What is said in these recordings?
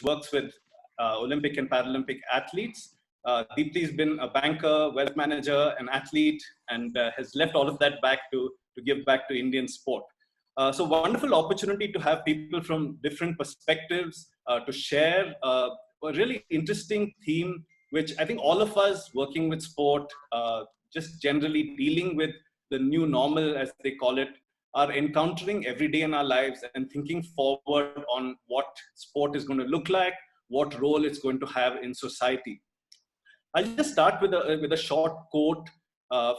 works with Olympic and Paralympic athletes. Deepthi has been a banker, wealth manager, an athlete, and has left all of that back to give back to Indian sport. So wonderful opportunity to have people from different perspectives to share a really interesting theme, which I think all of us working with sport, just generally dealing with the new normal, as they call it, are encountering every day in our lives and thinking forward on what sport is going to look like, what role it's going to have in society. I'll just start with a short quote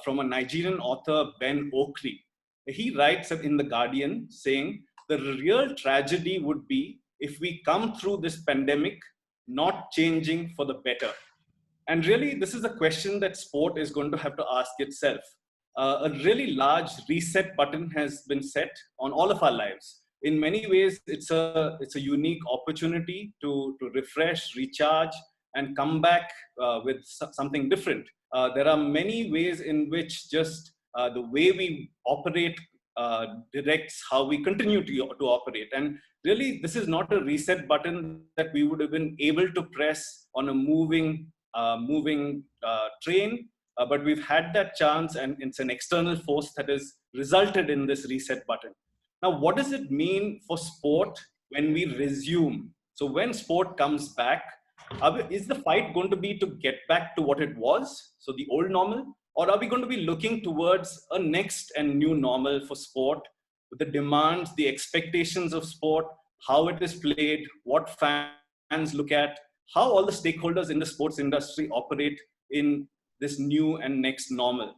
from a Nigerian author, Ben Okri. He writes in The Guardian saying, the real tragedy would be if we come through this pandemic not changing for the better. And really, this is a question that sport is going to have to ask itself. A really large reset button has been set on all of our lives. In many ways, it's a unique opportunity to refresh, recharge, and come back with something different. There are many ways in which just the way we operate directs how we continue to operate. And really, this is not a reset button that we would have been able to press on a moving train, but we've had that chance, and it's an external force that has resulted in this reset button. Now, what does it mean for sport when we resume? So when sport comes back, is the fight going to be to get back to what it was, so the old normal, or are we going to be looking towards a next and new normal for sport, with the demands, the expectations of sport, how it is played, what fans look at, how all the stakeholders in the sports industry operate in this new and next normal?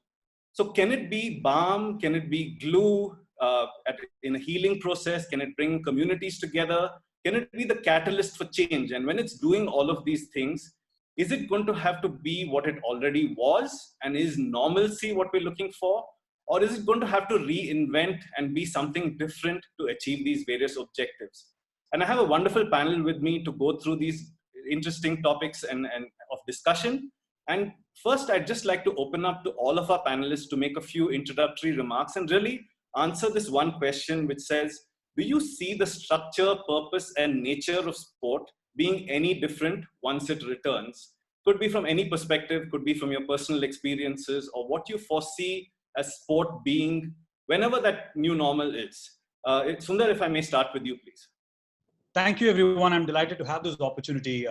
So can it be balm? Can it be glue in a healing process? Can it bring communities together? Can it be the catalyst for change? And when it's doing all of these things, is it going to have to be what it already was? And is normalcy what we're looking for? Or is it going to have to reinvent and be something different to achieve these various objectives? And I have a wonderful panel with me to go through these interesting topics and of discussion. And first, I'd just like to open up to all of our panelists to make a few introductory remarks and really answer this one question, which says, do you see the structure, purpose, and nature of sport being any different once it returns? Could be from any perspective, could be from your personal experiences, or what you foresee as sport being whenever that new normal is. Sundar, if I may start with you, please. Thank you, everyone. I'm delighted to have this opportunity.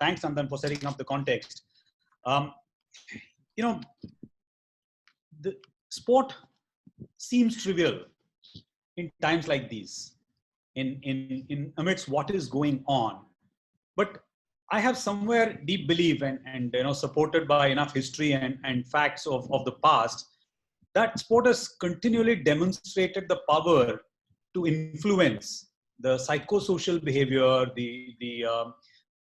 Thanks, Nandan, for setting up the context. The sport seems trivial in times like these, in amidst what is going on. But I have somewhere deep belief and supported by enough history and facts of the past, that sport has continually demonstrated the power to influence the psychosocial behavior, the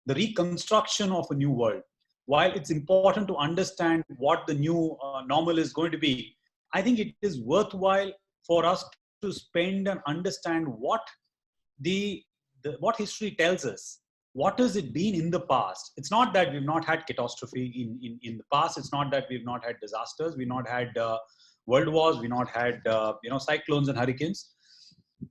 reconstruction of a new world. While it's important to understand what the new normal is going to be, I think it is worthwhile for us to spend and understand what what history tells us. What has it been in the past? It's not that we've not had catastrophe in the past. It's not that we've not had disasters. We've not had world wars. We've not had cyclones and hurricanes.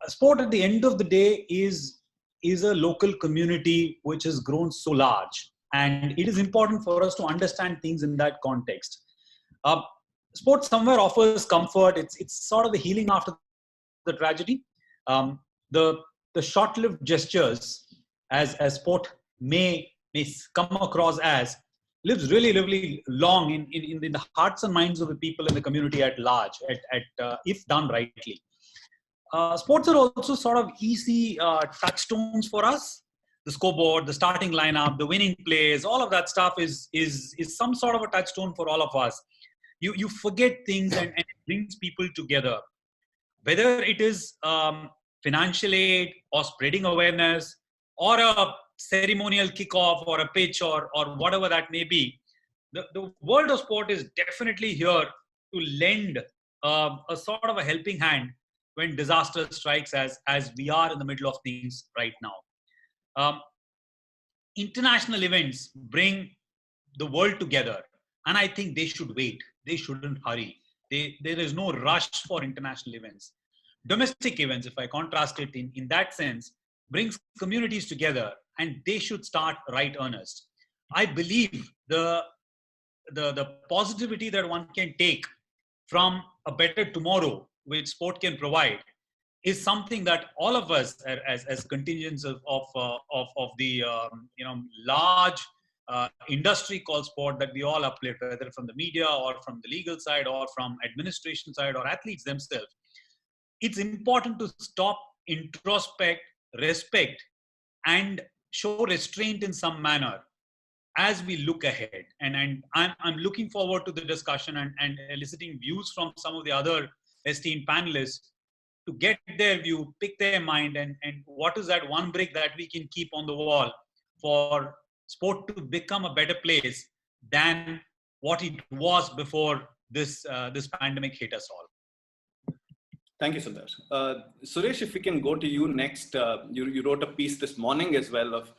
Sport at the end of the day is a local community which has grown so large, and it is important for us to understand things in that context. Sport somewhere offers comfort. It's sort of the healing after the tragedy. The short-lived gestures, as sport may come across as, lives really long in the hearts and minds of the people in the community at large, if done rightly. Sports are also sort of easy touchstones for us. The scoreboard, the starting lineup, the winning plays, all of that stuff is some sort of a touchstone for all of us. You forget things and it brings people together. Whether it is financial aid or spreading awareness or a ceremonial kickoff or a pitch or whatever that may be, the world of sport is definitely here to lend a sort of a helping hand when disaster strikes, as we are in the middle of things right now. International events bring the world together, and I think they should wait. They shouldn't hurry. There is no rush for international events. Domestic events, if I contrast it in that sense, brings communities together, and they should start right earnest. I believe the positivity that one can take from a better tomorrow, which sport can provide, is something that all of us, as contingents of the large industry called sport, that we all uplift, whether from the media or from the legal side or from administration side or athletes themselves. It's important to stop, introspect, respect, and show restraint in some manner as we look ahead. And I'm looking forward to the discussion and eliciting views from some of the other esteemed panelists to get their view, pick their mind, and what is that one brick that we can keep on the wall for sport to become a better place than what it was before this pandemic hit us all. Thank you, Sundar. Suresh, if we can go to you next. You wrote a piece this morning as well of,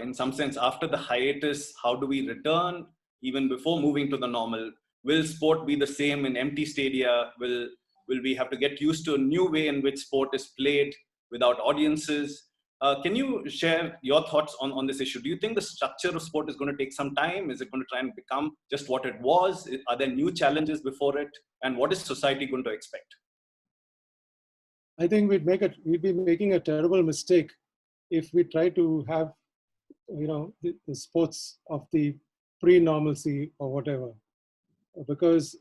in some sense, after the hiatus, how do we return even before moving to the normal? Will sport be the same in empty stadia? Will we have to get used to a new way in which sport is played without audiences? Can you share your thoughts on this issue? Do you think the structure of sport is going to take some time? Is it going to try and become just what it was? Are there new challenges before it? And what is society going to expect? I think we'd be making a terrible mistake if we try to have, the sports of the pre-normalcy or whatever, because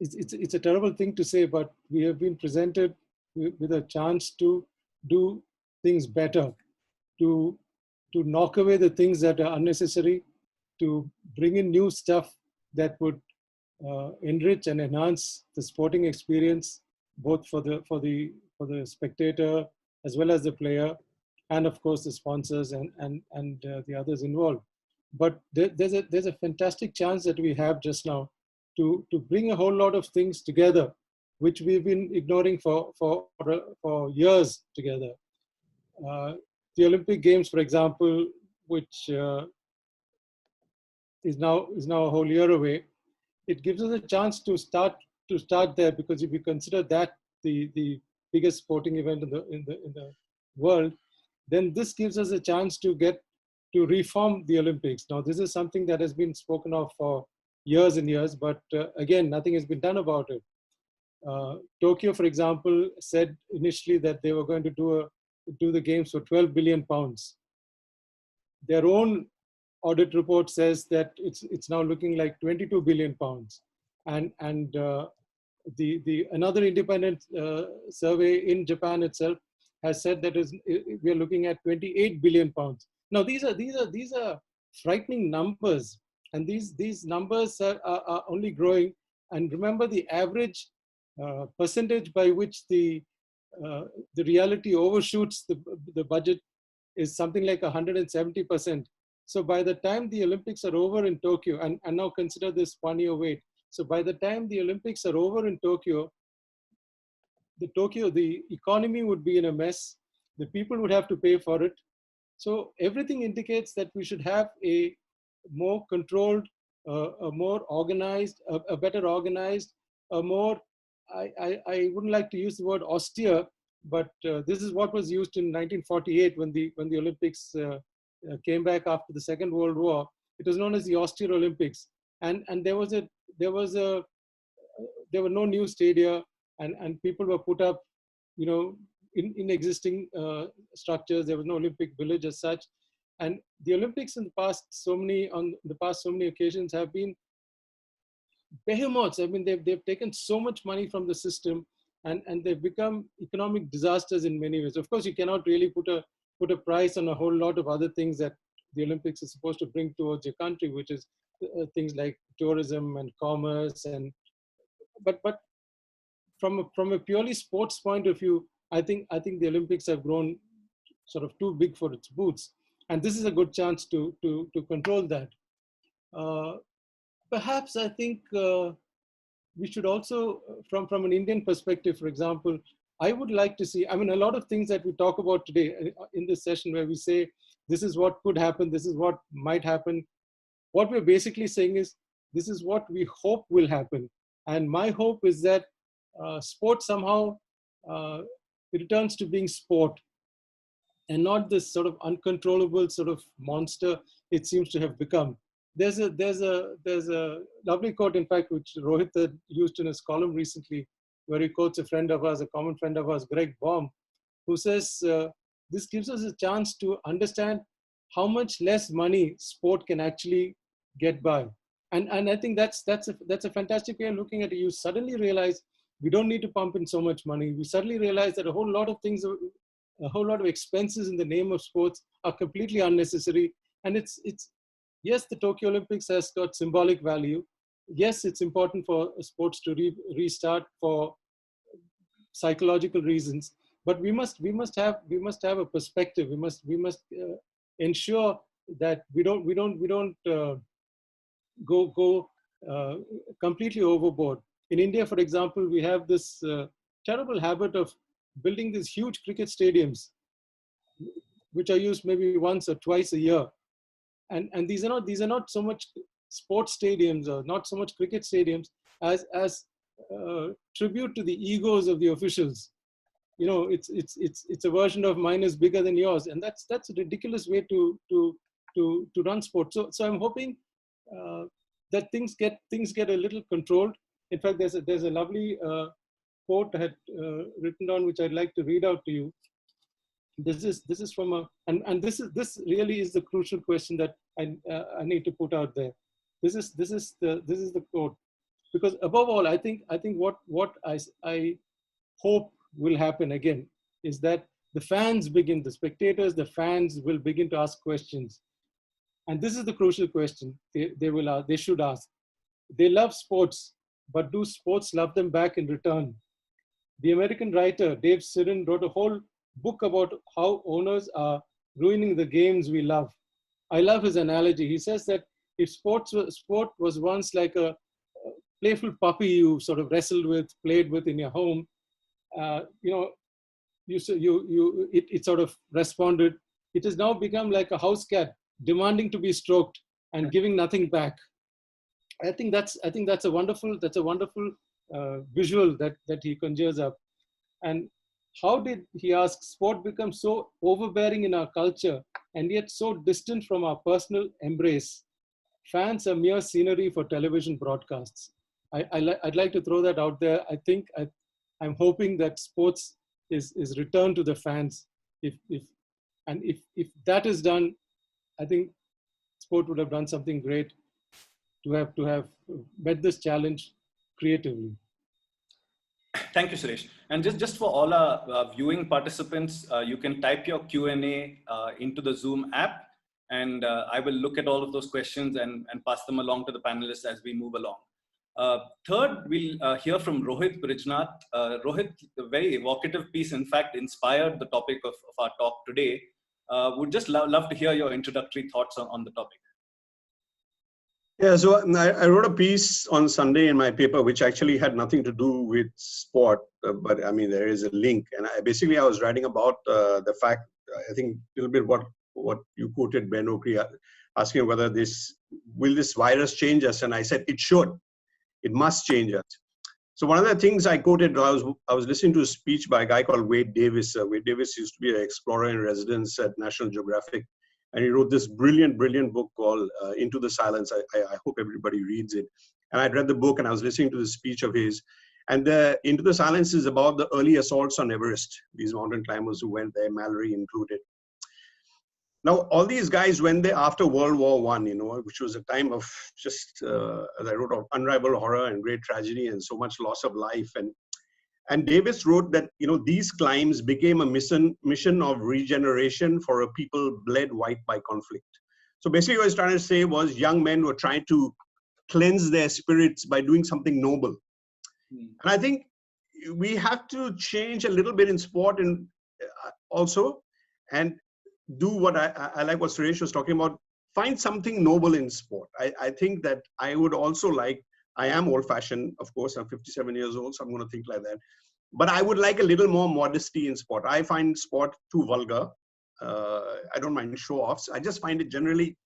it's a terrible thing to say, but we have been presented with a chance to do things better, to knock away the things that are unnecessary, to bring in new stuff that would enrich and enhance the sporting experience, both for the spectator as well as the player, and of course the sponsors and the others involved. But there's a fantastic chance that we have just now to bring a whole lot of things together, which we've been ignoring for years together. The Olympic Games, for example, which is now a whole year away, it gives us a chance to start there, because if you consider that the biggest sporting event in the world, then this gives us a chance to reform the Olympics. Now, this is something that has been spoken of for years and years, but again, nothing has been done about it. Tokyo, for example, said initially that they were going to do the games for 12 billion pounds. Their own audit report says that it's now looking like 22 billion pounds. And another independent survey in Japan itself has said that we are looking at 28 billion pounds. Now, these are frightening numbers, and these numbers are only growing. And remember, the average percentage by which the reality overshoots the budget is something like 170%. So by the time the Olympics are over in Tokyo, and now consider this 1 year wait. So by the time the Olympics are over in Tokyo, the economy would be in a mess. The people would have to pay for it. So everything indicates that we should have a more controlled, a more organized, a better organized, a more, I wouldn't like to use the word austere, but this is what was used in 1948 when the Olympics came back after the Second World War. It was known as the austere Olympics, and there were no new stadia, and people were put up, in existing structures. There was no Olympic village as such, and the Olympics in the past so many occasions have been behemoths. I mean, they've taken so much money from the system, and they've become economic disasters in many ways. Of course, you cannot really put a price on a whole lot of other things that the Olympics is supposed to bring towards your country, which is things like tourism and commerce, but from a purely sports point of view, I think the Olympics have grown sort of too big for its boots, and this is a good chance to control that. Perhaps I think we should also, from an Indian perspective, for example, I would like to see, I mean, a lot of things that we talk about today in this session where we say, this is what could happen, this is what might happen. What we're basically saying is, this is what we hope will happen. And my hope is that sport somehow returns to being sport. and not this sort of uncontrollable sort of monster it seems to have become. There's a lovely quote, in fact, which Rohit had used in his column recently, where he quotes a friend of ours, a common friend of ours, Greg Baum, who says, this gives us a chance to understand how much less money sport can actually get by. And I think that's a fantastic way of looking at it. You suddenly realize we don't need to pump in so much money. We suddenly realize that a whole lot of things, a whole lot of expenses in the name of sports are completely unnecessary. And it's yes, the Tokyo Olympics has got symbolic value. Yes, it's important for sports to restart for psychological reasons. But we must have a perspective. We must ensure that we don't go completely overboard. In India, for example, we have this terrible habit of building these huge cricket stadiums, which are used maybe once or twice a year. And these are not so much sports stadiums or not so much cricket stadiums as tribute to the egos of the officials. You know, it's a version of mine is bigger than yours, and that's a ridiculous way to run sports. So I'm hoping that things get a little controlled. In fact, there's a lovely quote I had written down, which I'd like to read out to you. This is from this really is the crucial question that I need to put out there. This is the quote, because above all, I think what I hope will happen again is that the spectators, the fans will begin to ask questions, and this is the crucial question they should ask. They love sports, but do sports love them back in return? The American writer Dave Sirin wrote a whole book about how owners are ruining the games we love. I love his analogy. He says that if sport was once like a playful puppy you sort of wrestled with, played with in your home, it sort of responded. It has now become like a house cat demanding to be stroked and giving nothing back. I think that's a wonderful visual that he conjures up. And how did, he asks, sport become so overbearing in our culture and yet so distant from our personal embrace? Fans are mere scenery for television broadcasts. I'd like to throw that out there. I'm hoping that sports is returned to the fans. If that is done, I think sport would have done something great to have met this challenge creatively. Thank you, Suresh. And just for all our viewing participants, you can type your Q&A into the Zoom app, and I will look at all of those questions and pass them along to the panelists as we move along. Third, we'll hear from Rohit Brijnath. Rohit, a very evocative piece, in fact, inspired the topic of our talk today. Would just love to hear your introductory thoughts on the topic. Yeah, so I wrote a piece on Sunday in my paper, which actually had nothing to do with sport, but I mean, there is a link. And I was writing about the fact, I think a little bit what you quoted Ben Okri, asking whether will this virus change us? And I said, it should. It must change us. So one of the things I quoted, I was listening to a speech by a guy called Wade Davis. Wade Davis used to be an explorer in residence at National Geographic. And he wrote this brilliant book called Into the Silence. I hope everybody reads it. And I'd read the book and I was listening to the speech of his. And Into the Silence is about the early assaults on Everest, these mountain climbers who went there, Mallory included. Now, all these guys went there after World War I, which was a time of just, as I wrote, of unrivaled horror and great tragedy and so much loss of life. And Davis wrote that, these climbs became a mission of regeneration for a people bled white by conflict. So basically what I was trying to say was young men were trying to cleanse their spirits by doing something noble. And I think we have to change a little bit in sport and also, and do what I like what Suresh was talking about, find something noble in sport. I think that I would also like, I am old-fashioned, of course, I'm 57 years old, so I'm going to think like that. But I would like a little more modesty in sport. I find sport too vulgar. I don't mind show-offs. I just find it generally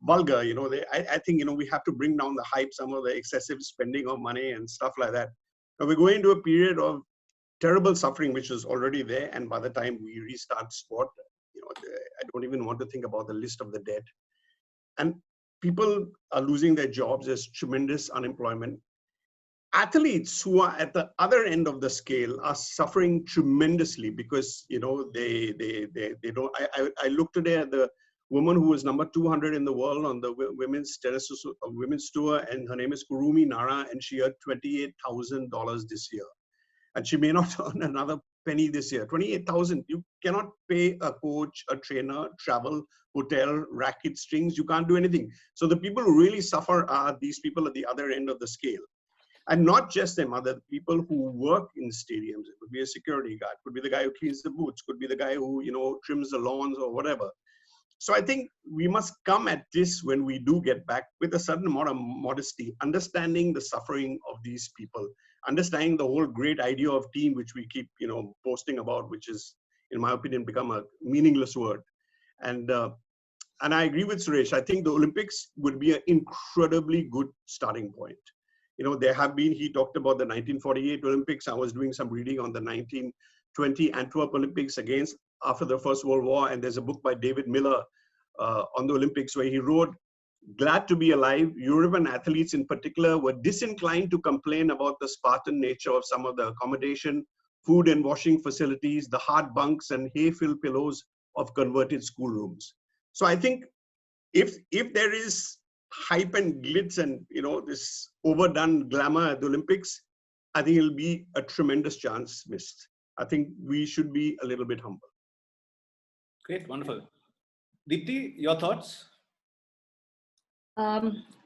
vulgar. I think, we have to bring down the hype, some of the excessive spending of money and stuff like that. Now we're going into a period of terrible suffering, which is already there. And by the time we restart sport, I don't even want to think about the list of the dead. And people are losing their jobs. There's tremendous unemployment. Athletes who are at the other end of the scale are suffering tremendously because, you know, they don't. I looked today at the woman who was number 200 in the world on the women's tour, and her name is Kurumi Nara, and she earned $28,000 this year, and she may not earn another penny this year. 28,000. You cannot pay a coach, a trainer, travel, hotel, racket, strings. You can't do anything. So the people who really suffer are these people at the other end of the scale. And not just them, other people who work in stadiums. It could be a security guard, could be the guy who cleans the booths, could be the guy who, you know, trims the lawns or whatever. So I think we must come at this when we do get back with a certain amount of modesty, understanding the suffering of these people, understanding the whole great idea of team, which we keep, you know, posting about, which is, in my opinion, become a meaningless word. And I agree with Suresh. I think the Olympics would be an incredibly good starting point. You know, there have been, he talked about the 1948 Olympics. I was doing some reading on the 1920 Antwerp Olympics against after the First World War. And there's a book by David Miller on the Olympics where he wrote, glad to be alive. European athletes in particular were disinclined to complain about the Spartan nature of some of the accommodation, food and washing facilities, the hard bunks and hay-filled pillows of converted schoolrooms. So I think if there is hype and glitz and, you know, this overdone glamour at the Olympics, I think it'll be a tremendous chance missed. I think we should be a little bit humble. Great, wonderful. Deepthi, your thoughts?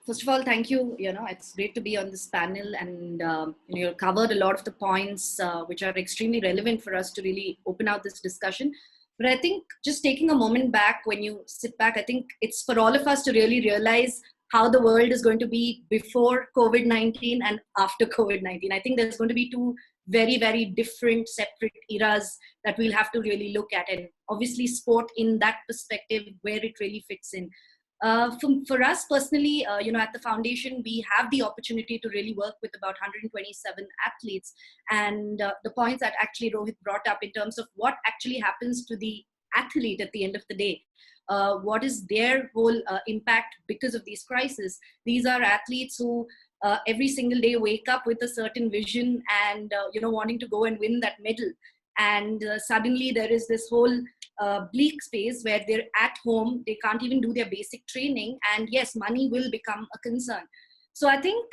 First of all, thank you. You know, it's great to be on this panel, and you covered a lot of the points which are extremely relevant for us to really open out this discussion. But I think just taking a moment back, when you sit back, I think it's for all of us to really realize how the world is going to be before COVID-19 and after COVID-19. I think there's going to be two very, very different, separate eras that we'll have to really look at. And obviously sport in that perspective, where it really fits in. For us personally, you know, at the foundation, we have the opportunity to really work with about 127 athletes. And the points that actually Rohit brought up in terms of what actually happens to the athlete at the end of the day. What is their whole impact because of these crises? These are athletes who every single day wake up with a certain vision and, you know, wanting to go and win that medal. And suddenly there is this whole bleak space where they're at home, they can't even do their basic training. And yes, money will become a concern. So I think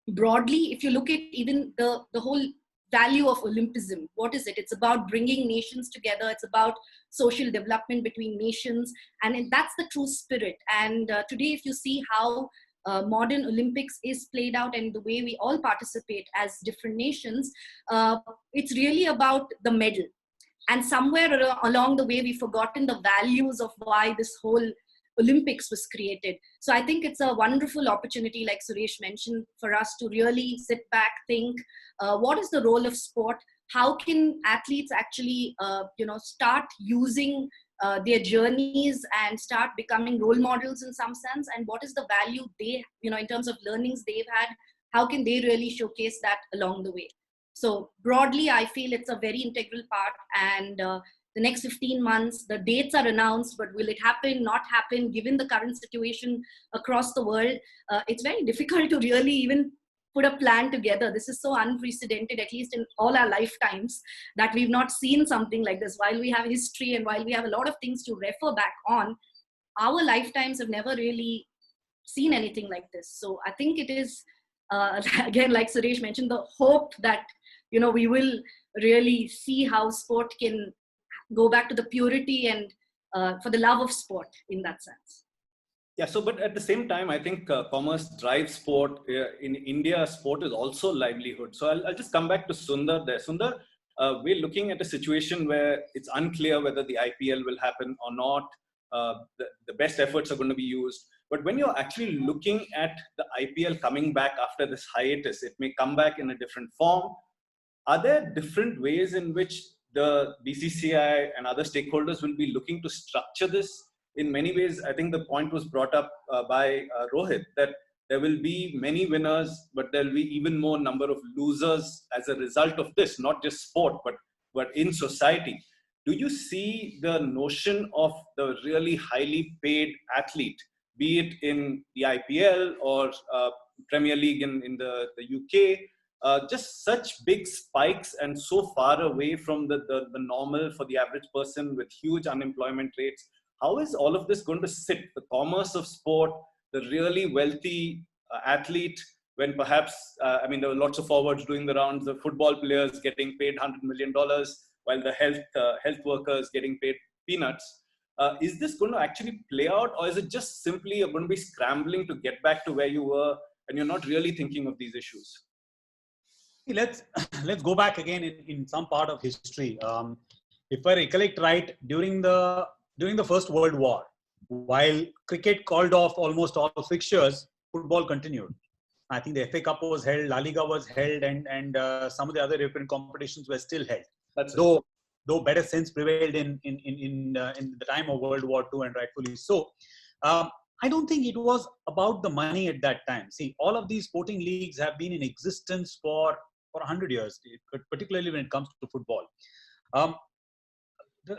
broadly, if you look at even the whole value of Olympism, what is it? It's about bringing nations together. It's about social development between nations. And that's the true spirit. And today, if you see how modern Olympics is played out and the way we all participate as different nations, it's really about the medal. And somewhere along the way, we've forgotten the values of why this whole Olympics was created. So I think it's a wonderful opportunity, like Suresh mentioned, for us to really sit back, think, what is the role of sport? How can athletes actually, you know, start using their journeys and start becoming role models in some sense? And what is the value they, you know, in terms of learnings they've had? How can they really showcase that along the way? So broadly, I feel it's a very integral part. And the next 15 months, the dates are announced, but will it happen, not happen, given the current situation across the world? It's very difficult to really even put a plan together. This is so unprecedented, at least in all our lifetimes, that we've not seen something like this. While we have history and while we have a lot of things to refer back on, our lifetimes have never really seen anything like this. So I think it is, again, like Suresh mentioned, the hope that, you know, we will really see how sport can go back to the purity and for the love of sport in that sense. Yeah, so but at the same time, I think commerce drives sport. In India, sport is also livelihood. So I'll just come back to Sundar there. Sundar, we're looking at a situation where it's unclear whether the IPL will happen or not. The best efforts are going to be used. But when you're actually looking at the IPL coming back after this hiatus, it may come back in a different form. Are there different ways in which the BCCI and other stakeholders will be looking to structure this? In many ways, I think the point was brought up by Rohit, that there will be many winners, but there will be even more number of losers as a result of this, not just sport, but in society. do you see the notion of the really highly paid athlete, be it in the IPL or Premier League in the UK, just such big spikes and so far away from the normal for the average person with huge unemployment rates? How is all of this going to sit? The commerce of sport, the really wealthy athlete, when perhaps, there were lots of forwards doing the rounds, the football players getting paid $100 million, while the health workers getting paid peanuts. Is this going to actually play out, or is it just simply you're going to be scrambling to get back to where you were and you're not really thinking of these issues? Let's go back again in some part of history. If I recollect right, during the First World War, while cricket called off almost all fixtures, football continued. I think the FA Cup was held, La Liga was held, and some of the other European competitions were still held. Though better sense prevailed in the time of World War II, and rightfully so. I don't think it was about the money at that time. See, all of these sporting leagues have been in existence for 100 years, particularly when it comes to football.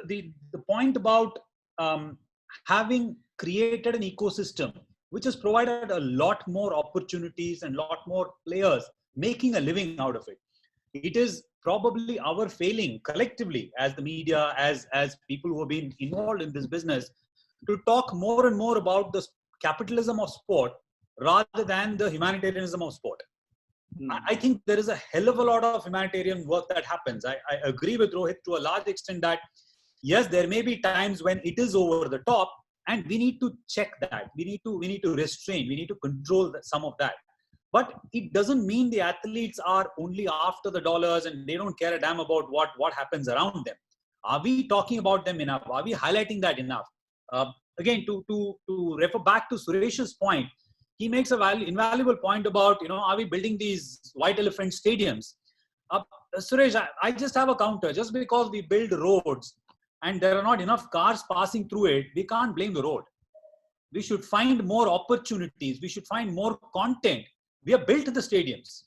The point about having created an ecosystem which has provided a lot more opportunities and a lot more players making a living out of it. It is probably our failing collectively as the media, as people who have been involved in this business, to talk more and more about the capitalism of sport rather than the humanitarianism of sport. I think there is a hell of a lot of humanitarian work that happens. I agree with Rohit to a large extent that, yes, there may be times when it is over the top, and we need to check that. We need to restrain. We need to control some of that. But it doesn't mean the athletes are only after the dollars and they don't care a damn about what happens around them. Are we talking about them enough? Are we highlighting that enough? Again, to refer back to Suresh's point, he makes an invaluable point about, are we building these white elephant stadiums? Suresh, I just have a counter. Just because we build roads and there are not enough cars passing through it, we can't blame the road. We should find more opportunities. We should find more content. We have built the stadiums.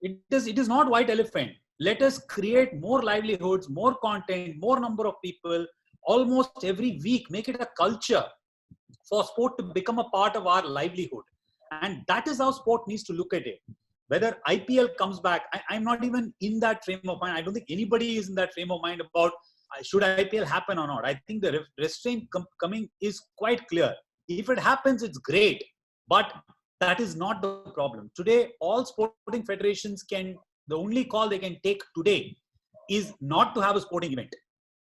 It is not white elephant. Let us create more livelihoods, more content, more number of people, almost every week. Make it a culture for sport to become a part of our livelihood. And that is how sport needs to look at it. Whether IPL comes back, I'm not even in that frame of mind. I don't think anybody is in that frame of mind about should IPL happen or not. I think the restraint coming is quite clear. If it happens, it's great. But that is not the problem. Today, all sporting federations the only call they can take today is not to have a sporting event.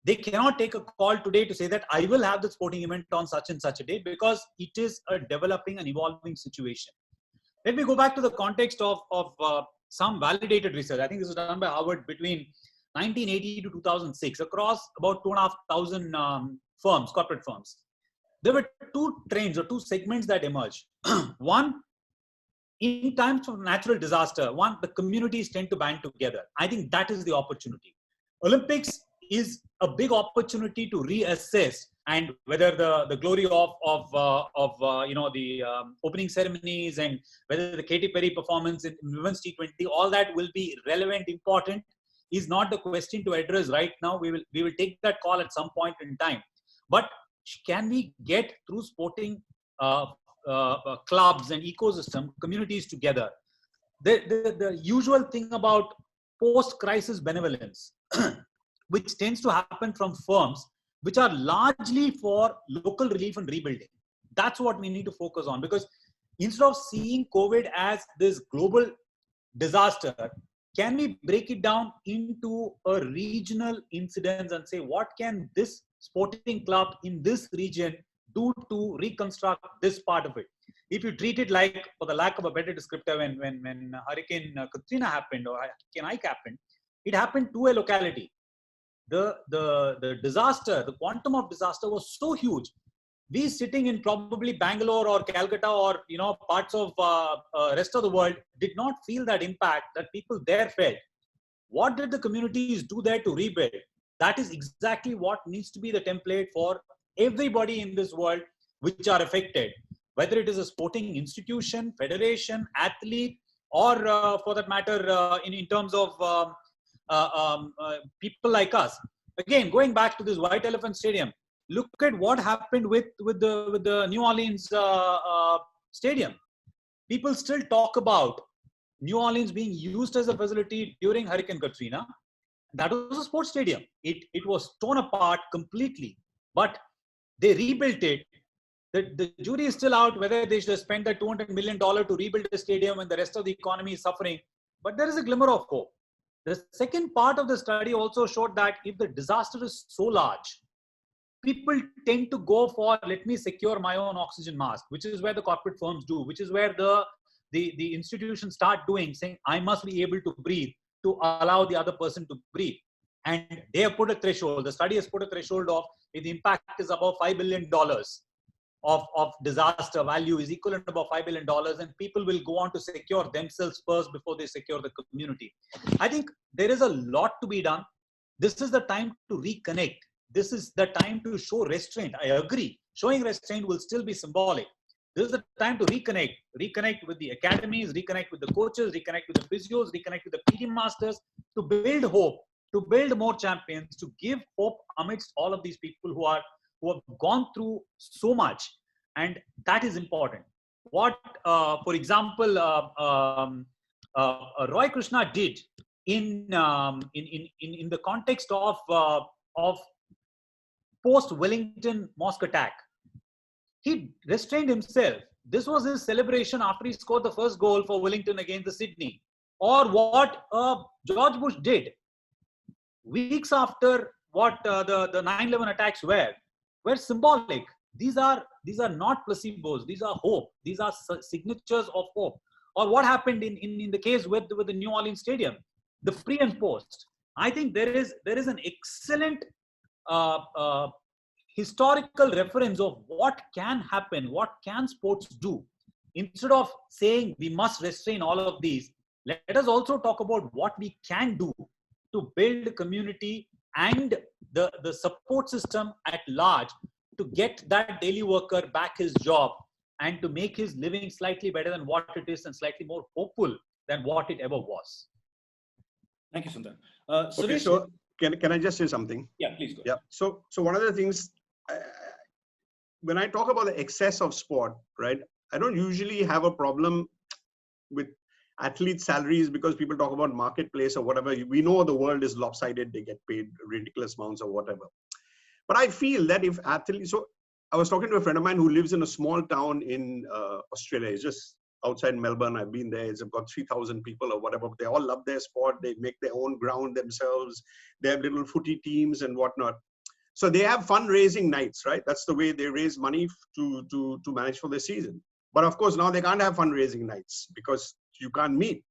They cannot take a call today to say that I will have the sporting event on such and such a day, because it is a developing and evolving situation. Let me go back to the context of some validated research. I think this was done by Harvard between 1980 to 2006 across about 2,500 firms, corporate firms. There were two trends or two segments that emerged. One, in times of natural disaster, the communities tend to band together. I think that is the opportunity. Olympics is a big opportunity to reassess, and whether the glory of the opening ceremonies and whether the Katy Perry performance in women's T20, all that will be relevant, important, is not the question to address right now. We will take that call at some point in time. But can we get through sporting clubs and ecosystem communities together? The usual thing about post-crisis benevolence, which tends to happen from firms which are largely for local relief and rebuilding. That's what we need to focus on, because instead of seeing COVID as this global disaster, can we break it down into a regional incidence and say, what can this sporting club in this region do to reconstruct this part of it? If you treat it like, for the lack of a better descriptor, when Hurricane Katrina happened or Hurricane Ike happened, it happened to a locality. The disaster, the quantum of disaster was so huge. We sitting in probably Bangalore or Calcutta or parts of rest of the world did not feel that impact that people there felt. What did the communities do there to rebuild? That is exactly what needs to be the template for everybody in this world which are affected, whether it is a sporting institution, federation, athlete, or for that matter, in terms of people like us. Again, going back to this White Elephant Stadium, look at what happened with the New Orleans stadium. People still talk about New Orleans being used as a facility during Hurricane Katrina. That was a sports stadium. It was torn apart completely, but they rebuilt it. The jury is still out whether they should have spent that $200 million to rebuild the stadium and the rest of the economy is suffering. But there is a glimmer of hope. The second part of the study also showed that if the disaster is so large, people tend to go for, let me secure my own oxygen mask, which is where the corporate firms do, which is where the institutions start doing, saying, I must be able to breathe to allow the other person to breathe. And they have put a threshold. The study has put a threshold of, if the impact is above $5 billion of disaster value is equivalent to about $5 billion, and people will go on to secure themselves first before they secure the community. I think there is a lot to be done. This is the time to reconnect. This is the time to show restraint. I agree. Showing restraint will still be symbolic. This is the time to reconnect with the academies, reconnect with the coaches, reconnect with the physios, reconnect with the PT masters, to build hope, to build more champions, to give hope amidst all of these people who have gone through so much. And that is important. What, for example, Roy Krishna did in the context of post-Wellington mosque attack, he restrained himself. This was his celebration after he scored the first goal for Wellington against the Sydney. Or what George Bush did weeks after what the 9/11 attacks were symbolic. These are not placebos. These are hope. These are signatures of hope. Or what happened in the case with the New Orleans Stadium, the pre and post. I think there is an excellent historical reference of what can happen, what can sports do. Instead of saying we must restrain all of these, let us also talk about what we can do to build a community and the support system at large to get that daily worker back his job and to make his living slightly better than what it is and slightly more hopeful than what it ever was. Thank you, Sundar. Okay, Suresh, so can I just say something? yeah, please go. Yeah. So one of the things, when I talk about the excess of sport, right, I don't usually have a problem with athlete salaries because people talk about marketplace or whatever. We know the world is lopsided. They get paid ridiculous amounts or whatever. But I feel that if athletes, so I was talking to a friend of mine who lives in a small town in Australia. It's just outside Melbourne. I've been there. It's about 3,000 people or whatever. They all love their sport. They make their own ground themselves. They have little footy teams and whatnot. So they have fundraising nights, right? That's the way they raise money to manage for the season. But of course, now they can't have fundraising nights because you can't meet.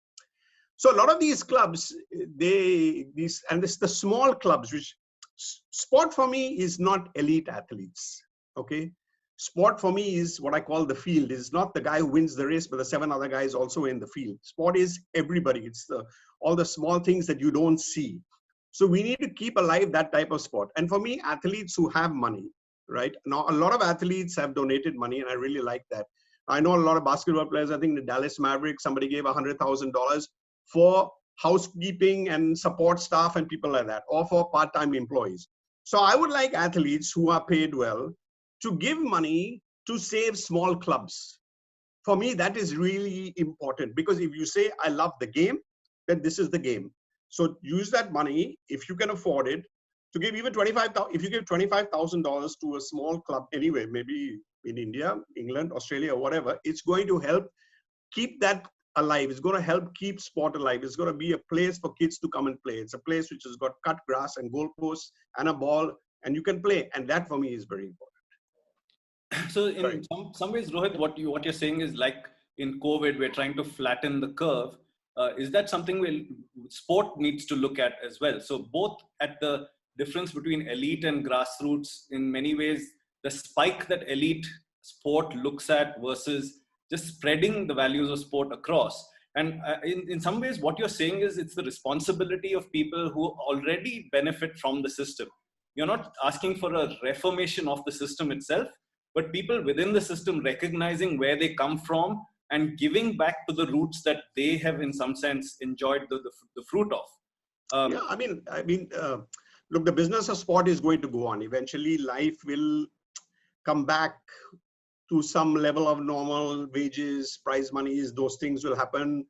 So a lot of these clubs, and this the small clubs, which sport for me is not elite athletes, okay? Sport for me is what I call the field. It's not the guy who wins the race, but the 7 other guys also in the field. Sport is everybody. It's all the small things that you don't see. So we need to keep alive that type of sport. And for me, athletes who have money, right? Now, a lot of athletes have donated money, and I really like that. I know a lot of basketball players. I think the Dallas Mavericks, somebody gave $100,000 for housekeeping and support staff and people like that, or for part-time employees. So I would like athletes who are paid well to give money to save small clubs. For me, that is really important, because if you say, I love the game, then this is the game. So use that money, if you can afford it, to give even $25,000. If you give $25,000 to a small club anyway, maybe in India, England, Australia, or whatever, it's going to help keep that alive. It's going to help keep sport alive. It's going to be a place for kids to come and play. It's a place which has got cut grass and goalposts and a ball, and you can play. And that for me is very important. So in some ways, Rohit, what you're saying is, like in COVID, we're trying to flatten the curve. Is that something sport needs to look at as well? So both at the difference between elite and grassroots, in many ways, the spike that elite sport looks at versus just spreading the values of sport across. And in some ways, what you're saying is it's the responsibility of people who already benefit from the system. You're not asking for a reformation of the system itself, but people within the system recognizing where they come from and giving back to the roots that they have, in some sense, enjoyed the fruit of. Yeah, I mean, look, the business of sport is going to go on. Eventually, life will come back to some level of normal wages, prize monies, those things will happen.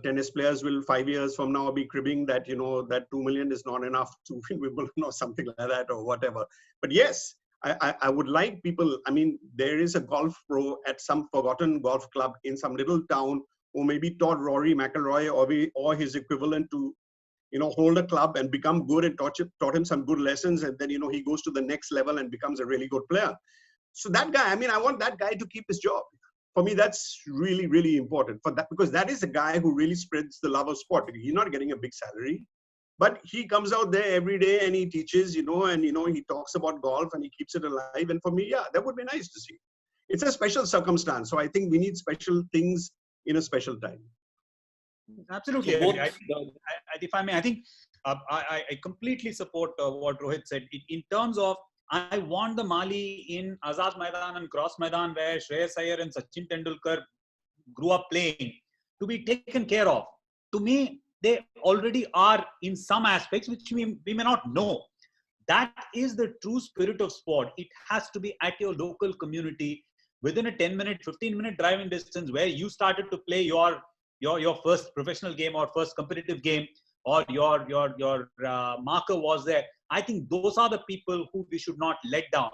Tennis players will 5 years from now be cribbing that, that 2 million is not enough to win Wimbledon or something like that or whatever. But yes, I would like people, I mean, there is a golf pro at some forgotten golf club in some little town who maybe taught Rory McIlroy or his equivalent to, hold a club and become good and taught him some good lessons. And then, he goes to the next level and becomes a really good player. So that guy, I mean, I want that guy to keep his job. For me, that's really, really important for that, because that is a guy who really spreads the love of sport. He's not getting a big salary, but he comes out there every day and he teaches, and, he talks about golf and he keeps it alive. And for me, yeah, that would be nice to see. It's a special circumstance. So I think we need special things in a special time. Absolutely. So If I may, I think I completely support what Rohit said in terms of, I want the Mali in Azad Maidan and Cross Maidan where Shreyas Iyer and Sachin Tendulkar grew up playing to be taken care of. To me, they already are in some aspects which we may not know. That is the true spirit of sport. It has to be at your local community within a 10-minute, 15-minute driving distance where you started to play your first professional game or first competitive game, or your marker was there. I think those are the people who we should not let down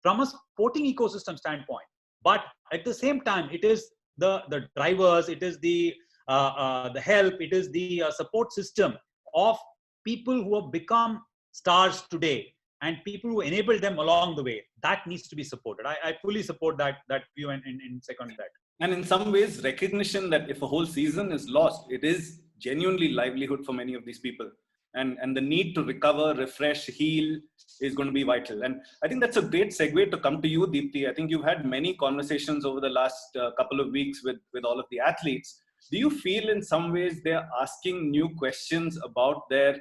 from a sporting ecosystem standpoint. But at the same time, it is the drivers, it is the help, it is the support system of people who have become stars today and people who enable them along the way. That needs to be supported. I fully support that view and second that. And in some ways, recognition that if a whole season is lost, it is genuinely livelihood for many of these people. And the need to recover, refresh, heal is going to be vital. And I think that's a great segue to come to you, Deepthi. I think you've had many conversations over the last couple of weeks with all of the athletes. Do you feel in some ways they're asking new questions about their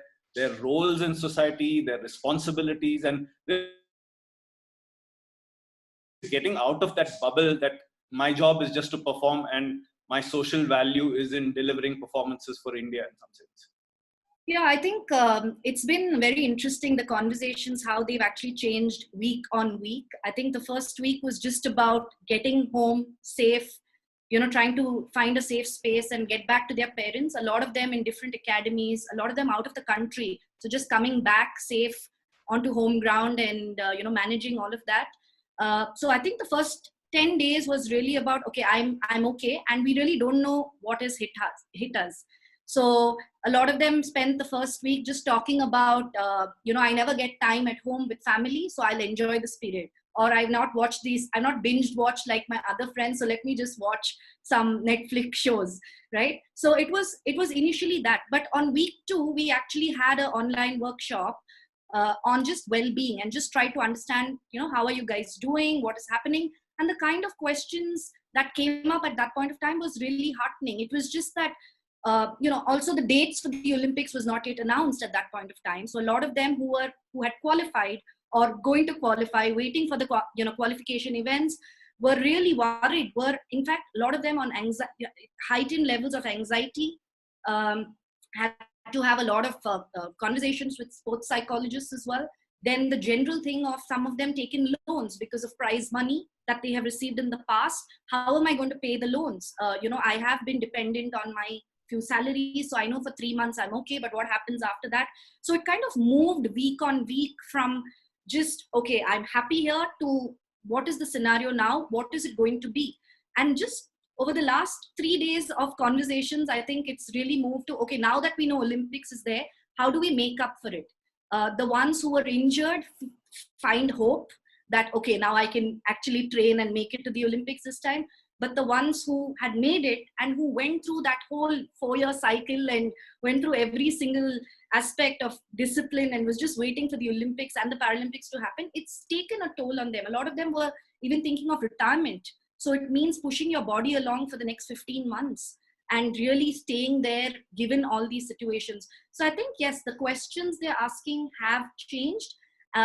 roles in society, their responsibilities, and they're getting out of that bubble that my job is just to perform and my social value is in delivering performances for India in some sense? Yeah, I think it's been very interesting, the conversations, how they've actually changed week on week. I think the first week was just about getting home safe, trying to find a safe space and get back to their parents. A lot of them in different academies, a lot of them out of the country. So just coming back safe onto home ground and, managing all of that. So I think the first 10 days was really about, okay, I'm okay. And we really don't know what has hit us. So a lot of them spent the first week just talking about, I never get time at home with family, so I'll enjoy this period. Or I've not binged watched like my other friends, so let me just watch some Netflix shows, right? So it was initially that. But on week 2, we actually had an online workshop on just well-being and just try to understand, how are you guys doing? What is happening? And the kind of questions that came up at that point of time was really heartening. It was just that, also the dates for the Olympics was not yet announced at that point of time. So a lot of them who had qualified or going to qualify, waiting for the qualification events, were really worried. Were in fact a lot of them on heightened levels of anxiety. Had to have a lot of conversations with sports psychologists as well. Then the general thing of some of them taking loans because of prize money that they have received in the past. How am I going to pay the loans? I have been dependent on my few salaries, so I know for 3 months I'm okay, but what happens after that? So it kind of moved week on week from just, okay, I'm happy here, to what is the scenario now? What is it going to be? And just over the last 3 days of conversations, I think it's really moved to, okay, now that we know Olympics is there, how do we make up for it? The ones who were injured find hope that, okay, now I can actually train and make it to the Olympics this time. But the ones who had made it and who went through that whole 4-year cycle and went through every single aspect of discipline and was just waiting for the Olympics and the Paralympics to happen, it's taken a toll on them. A lot of them were even thinking of retirement. So it means pushing your body along for the next 15 months and really staying there given all these situations. So I think, yes, the questions they're asking have changed.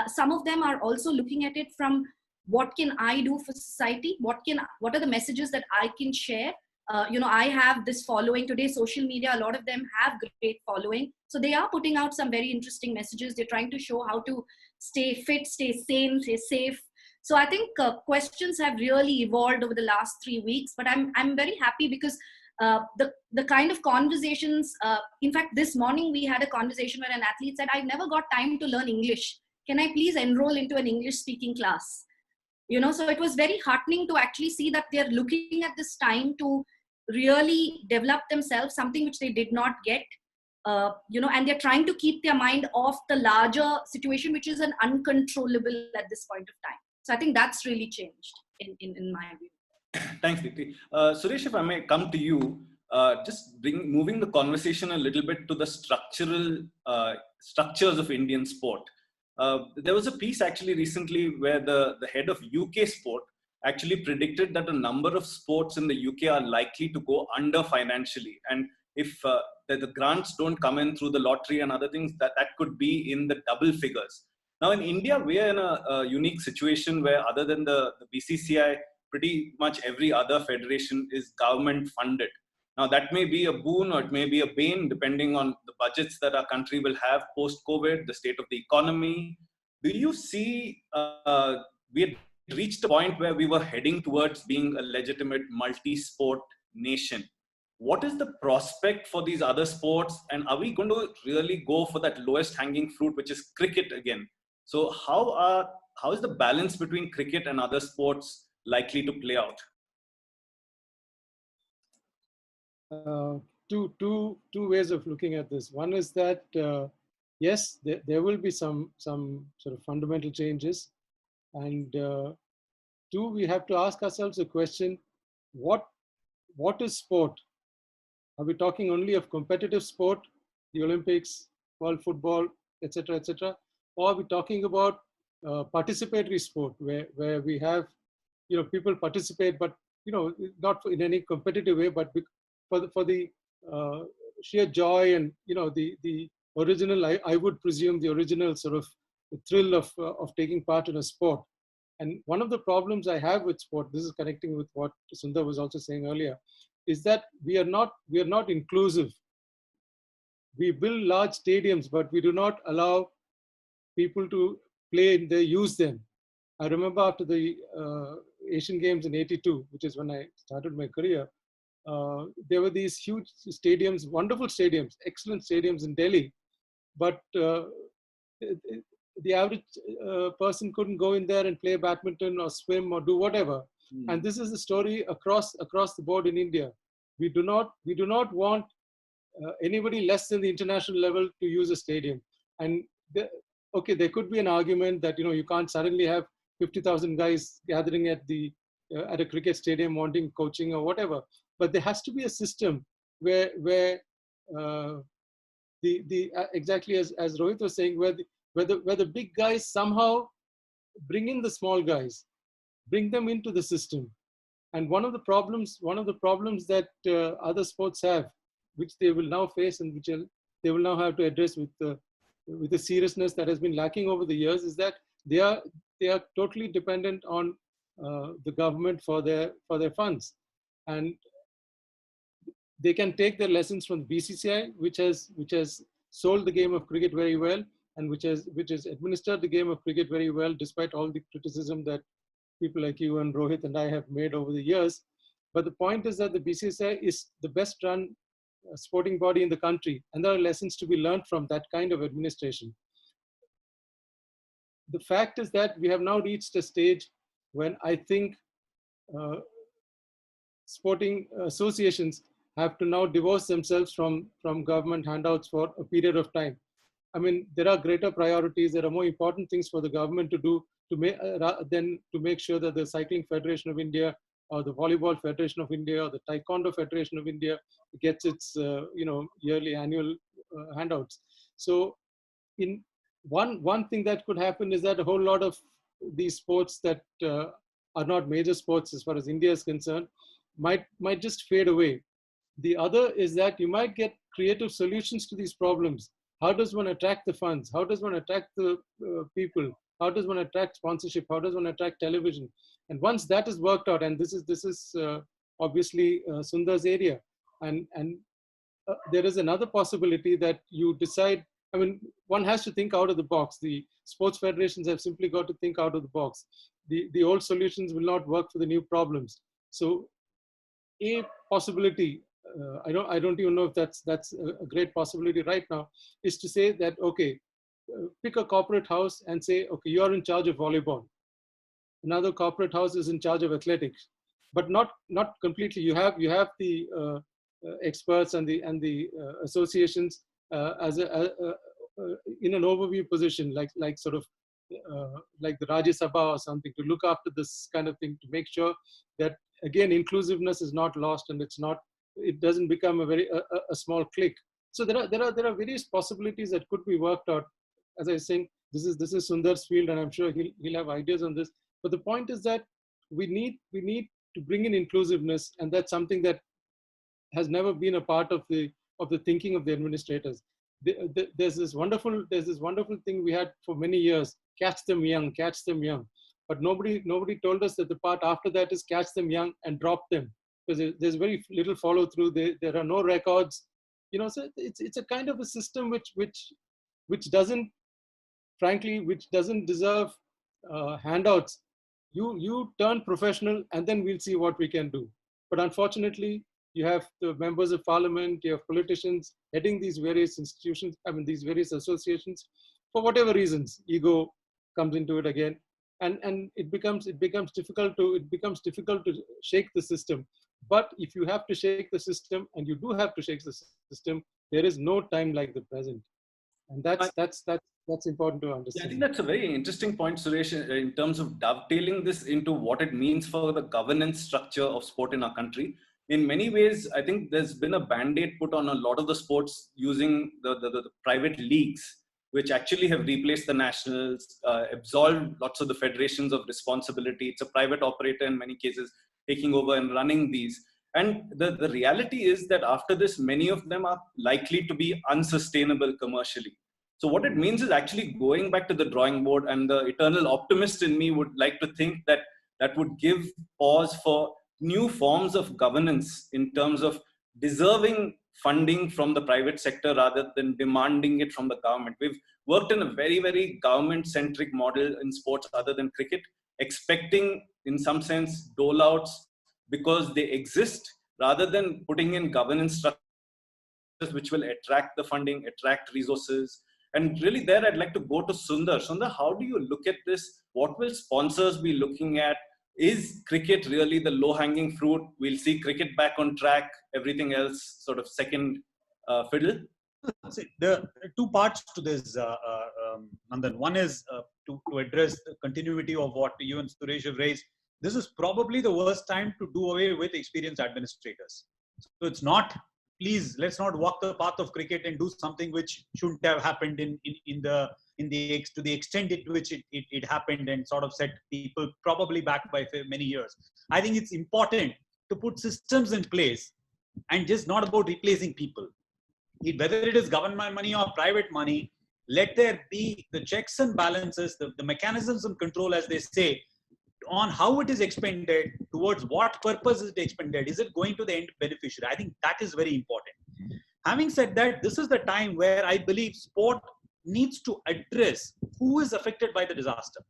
Some of them are also looking at it from, what can I do for society? What are the messages that I can share? I have this following today, social media, a lot of them have great following. So they are putting out some very interesting messages. They're trying to show how to stay fit, stay sane, stay safe. So I think questions have really evolved over the last 3 weeks, but I'm very happy because the kind of conversations, in fact, this morning we had a conversation where an athlete said, I never got time to learn English. Can I please enroll into an English speaking class? So it was very heartening to actually see that they're looking at this time to really develop themselves, something which they did not get, and they're trying to keep their mind off the larger situation, which is an uncontrollable at this point of time. So I think that's really changed in my view. Thanks, Deepthi. Suresh, if I may come to you, just moving the conversation a little bit to the structures of Indian sport. There was a piece actually recently where the head of UK sport actually predicted that a number of sports in the UK are likely to go under financially. And if the grants don't come in through the lottery and other things, that could be in the double figures. Now in India, we are in a unique situation where other than the BCCI, pretty much every other federation is government funded. Now that may be a boon or it may be a bane depending on the budgets that our country will have post-COVID, the state of the economy. Do you see we had reached a point where we were heading towards being a legitimate multi-sport nation? What is the prospect for these other sports? And are we going to really go for that lowest hanging fruit, which is cricket again? So how is the balance between cricket and other sports likely to play out? Two ways of looking at this. One is that yes, there will be some sort of fundamental changes, and two, we have to ask ourselves a question: what is sport? Are we talking only of competitive sport, the Olympics, world football, etc., etc., or are we talking about participatory sport, where we have people participate, but not in any competitive way, but for the sheer joy and the original, I would presume the original sort of thrill of taking part in a sport. And one of the problems I have with sport, this is connecting with what Sundar was also saying earlier, is that we are not inclusive. We build large stadiums, but we do not allow people to play and they use them. I remember after the Asian Games in '82, which is when I started my career, there were these huge stadiums, wonderful stadiums, excellent stadiums in Delhi, but the average person couldn't go in there and play badminton or swim or do whatever. And this is the story across the board in India. We do not want anybody less than the international level to use a stadium. And there could be an argument that you can't suddenly have 50,000 guys gathering at a cricket stadium wanting coaching or whatever. But there has to be a system where exactly as Rohit was saying, where the big guys somehow bring in the small guys, bring them into the system. And one of the problems that other sports have, which they will now face and which they will now have to address with the seriousness that has been lacking over the years, is that they are totally dependent on the government for their funds, and they can take their lessons from BCCI, which has sold the game of cricket very well, and which has administered the game of cricket very well, despite all the criticism that people like you and Rohit and I have made over the years. But the point is that the BCCI is the best run sporting body in the country, and there are lessons to be learned from that kind of administration. The fact is that we have now reached a stage when I think sporting associations have to now divorce themselves from government handouts for a period of time. I mean, there are greater priorities. There are more important things for the government to do than to make sure that the Cycling Federation of India or the Volleyball Federation of India or the Taekwondo Federation of India gets its yearly annual handouts. So in one thing that could happen is that a whole lot of these sports that are not major sports as far as India is concerned might just fade away. The other is that you might get creative solutions to these problems. How does one attract the funds? How does one attract the people? How does one attract sponsorship? How does one attract television? And once that is worked out, and this is obviously Sundar's area. And there is another possibility that you decide, I mean, one has to think out of the box. The sports federations have simply got to think out of the box. The old solutions will not work for the new problems. So a possibility, I don't even know if that's a great possibility right now, is to say that, okay, pick a corporate house and say, okay, you're in charge of volleyball. Another corporate house is in charge of athletics, but not completely. You have the experts and the associations as in an overview position, like sort of like the Rajya Sabha or something, to look after this kind of thing, to make sure that, again, inclusiveness is not lost and it doesn't become a small clique. So there are various possibilities that could be worked out. As I was saying, this is Sundar's field, and I'm sure he'll have ideas on this. But the point is that we need to bring in inclusiveness, and that's something that has never been a part of the thinking of the administrators. There's this wonderful thing we had for many years: catch them young. But nobody told us that the part after that is catch them young and drop them, because there's very little follow through. There are no records, So it's a kind of a system which doesn't, frankly, which doesn't deserve handouts. You turn professional, and then we'll see what we can do. But unfortunately, you have the members of parliament, you have politicians heading these various institutions, these various associations, for whatever reasons. Ego comes into it again, and it becomes difficult to shake the system. But if you have to shake the system, and you do have to shake the system, there is no time like the present, and that's important to understand. Yeah, I think that's a very interesting point, Suresh, in terms of dovetailing this into what it means for the governance structure of sport in our country. In many ways, I think there's been a band-aid put on a lot of the sports using the private leagues, which actually have replaced the nationals, absolved lots of the federations of responsibility. It's a private operator in many cases taking over and running these. And the reality is that after this, many of them are likely to be unsustainable commercially. So what it means is actually going back to the drawing board, and the eternal optimist in me would like to think that that would give pause for new forms of governance in terms of deserving funding from the private sector rather than demanding it from the government. We've worked in a very, very government-centric model in sports other than cricket, expecting in some sense dole outs because they exist, rather than putting in governance structures which will attract the funding, attract resources. And really there I'd like to go to Sundar. Sundar, how do you look at this? What will sponsors be looking at? Is cricket really the low-hanging fruit? We'll see cricket back on track, everything else sort of second fiddle. See, there are two parts to this, Nandan. One is to address the continuity of what you and Suresh have raised. This is probably the worst time to do away with experienced administrators. So it's not, please, let's not walk the path of cricket and do something which shouldn't have happened to the extent to which it happened, and sort of set people probably back by many years. I think it's important to put systems in place, and just not about replacing people. Whether it is government money or private money, let there be the checks and balances, the mechanisms of control, as they say, on how it is expended, towards what purpose is it expended. Is it going to the end beneficiary? I think that is very important. Having said that, this is the time where I believe sport needs to address who is affected by the disaster.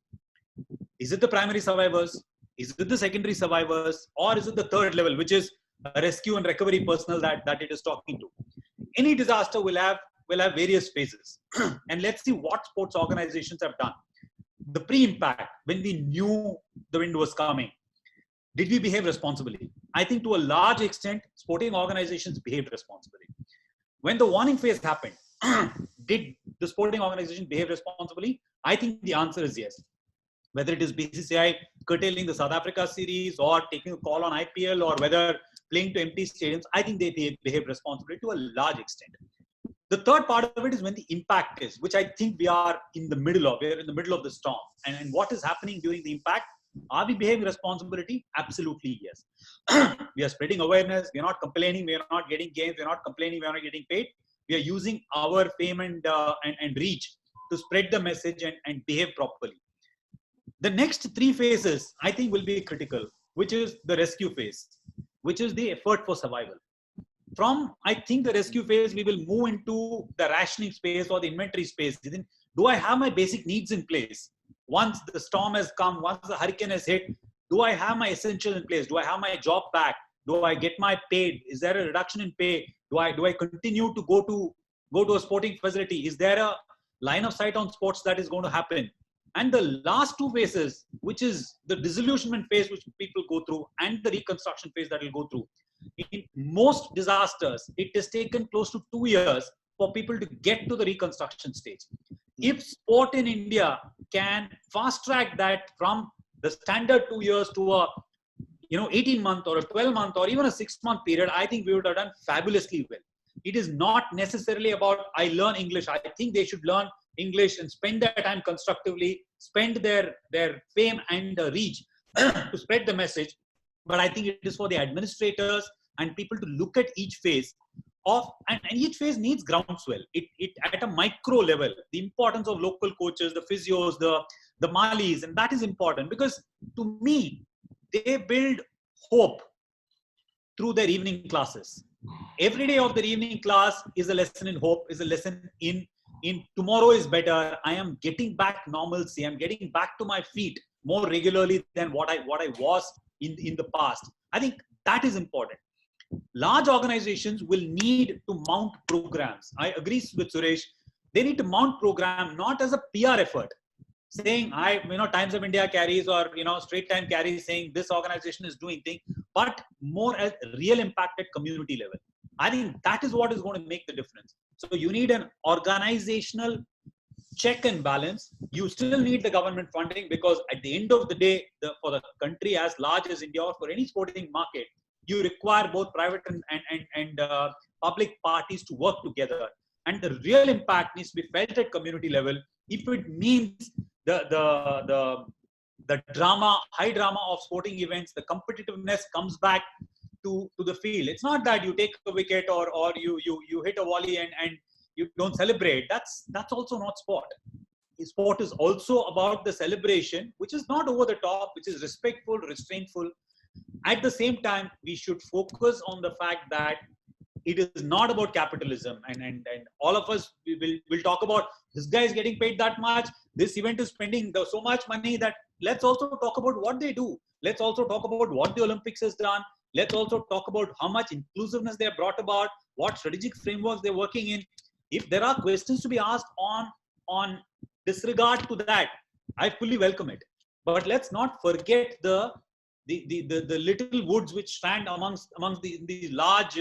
Is it the primary survivors? Is it the secondary survivors? Or is it the third level, which is rescue and recovery personnel that it is talking to? Any disaster will have various phases. And let's see what sports organizations have done. The pre-impact, when we knew the wind was coming, did we behave responsibly? I think to a large extent, sporting organizations behaved responsibly. When the warning phase happened, did the sporting organization behave responsibly? I think the answer is yes. Whether it is BCCI curtailing the South Africa series, or taking a call on IPL, or whether playing to empty stadiums, I think they behave responsibly to a large extent. The third part of it is when the impact is, which I think we are in the middle of. We're in the middle of the storm. And what is happening during the impact? Are we behaving responsibility? Absolutely yes. We are spreading awareness. We are not complaining. We are not getting games. We are not complaining. We are not getting paid. We are using our fame and reach to spread the message and behave properly. The next three phases, I think, will be critical, which is the rescue phase. which is the effort for survival. From, I think, the rescue phase, we will move into the rationing space or the inventory space. Then, do I have my basic needs in place? Once the storm has come, once the hurricane has hit, do I have my essentials in place? Do I have my job back? Do I get my paid? Is there a reduction in pay? Do I continue to go to a sporting facility? Is there a line of sight on sports that is going to happen? And the last two phases, which is the disillusionment phase, which people go through, and the reconstruction phase that will go through. In most disasters, it has taken close to 2 years for people to get to the reconstruction stage. If sport in India can fast track that from the standard 2 years to a 18-month or a 12-month or even a 6-month period, I think we would have done fabulously well. It is not necessarily about I learn English. I think they should learn English and spend their time constructively, spend their fame and reach to spread the message. But I think it is for the administrators and people to look at each phase and each phase needs groundswell. It at a micro level, the importance of local coaches, the physios, the malis, and that is important because to me, they build hope through their evening classes. Every day of their evening class is a lesson in hope, is a lesson in tomorrow is better. I am getting back normalcy. I'm getting back to my feet more regularly than what I was in the past. I think that is important. Large organizations will need to mount programs. I agree with Suresh. They need to mount program not as a PR effort, saying Times of India carries or Straight Time carries saying this organization is doing things, but more as real impact at community level. I think that is what is going to make the difference. So you need an organizational check and balance. You still need the government funding because at the end of the day, for the country as large as India or for any sporting market, you require both private and public parties to work together. And the real impact needs to be felt at community level. If it means the drama, high drama of sporting events, the competitiveness comes back to the field. It's not that you take a wicket or you hit a volley and you don't celebrate. That's also not sport. Sport is also about the celebration, which is not over the top, which is respectful, restraintful. At the same time, we should focus on the fact that it is not about capitalism, and all of us will talk about this guy is getting paid that much, this event is spending so much money. That let's also talk about what they do. Let's also talk about what the Olympics has done. Let's also talk about how much inclusiveness they have brought about, what strategic frameworks they're working in. If there are questions to be asked on disregard to that, I fully welcome it. But let's not forget the little woods which stand amongst the large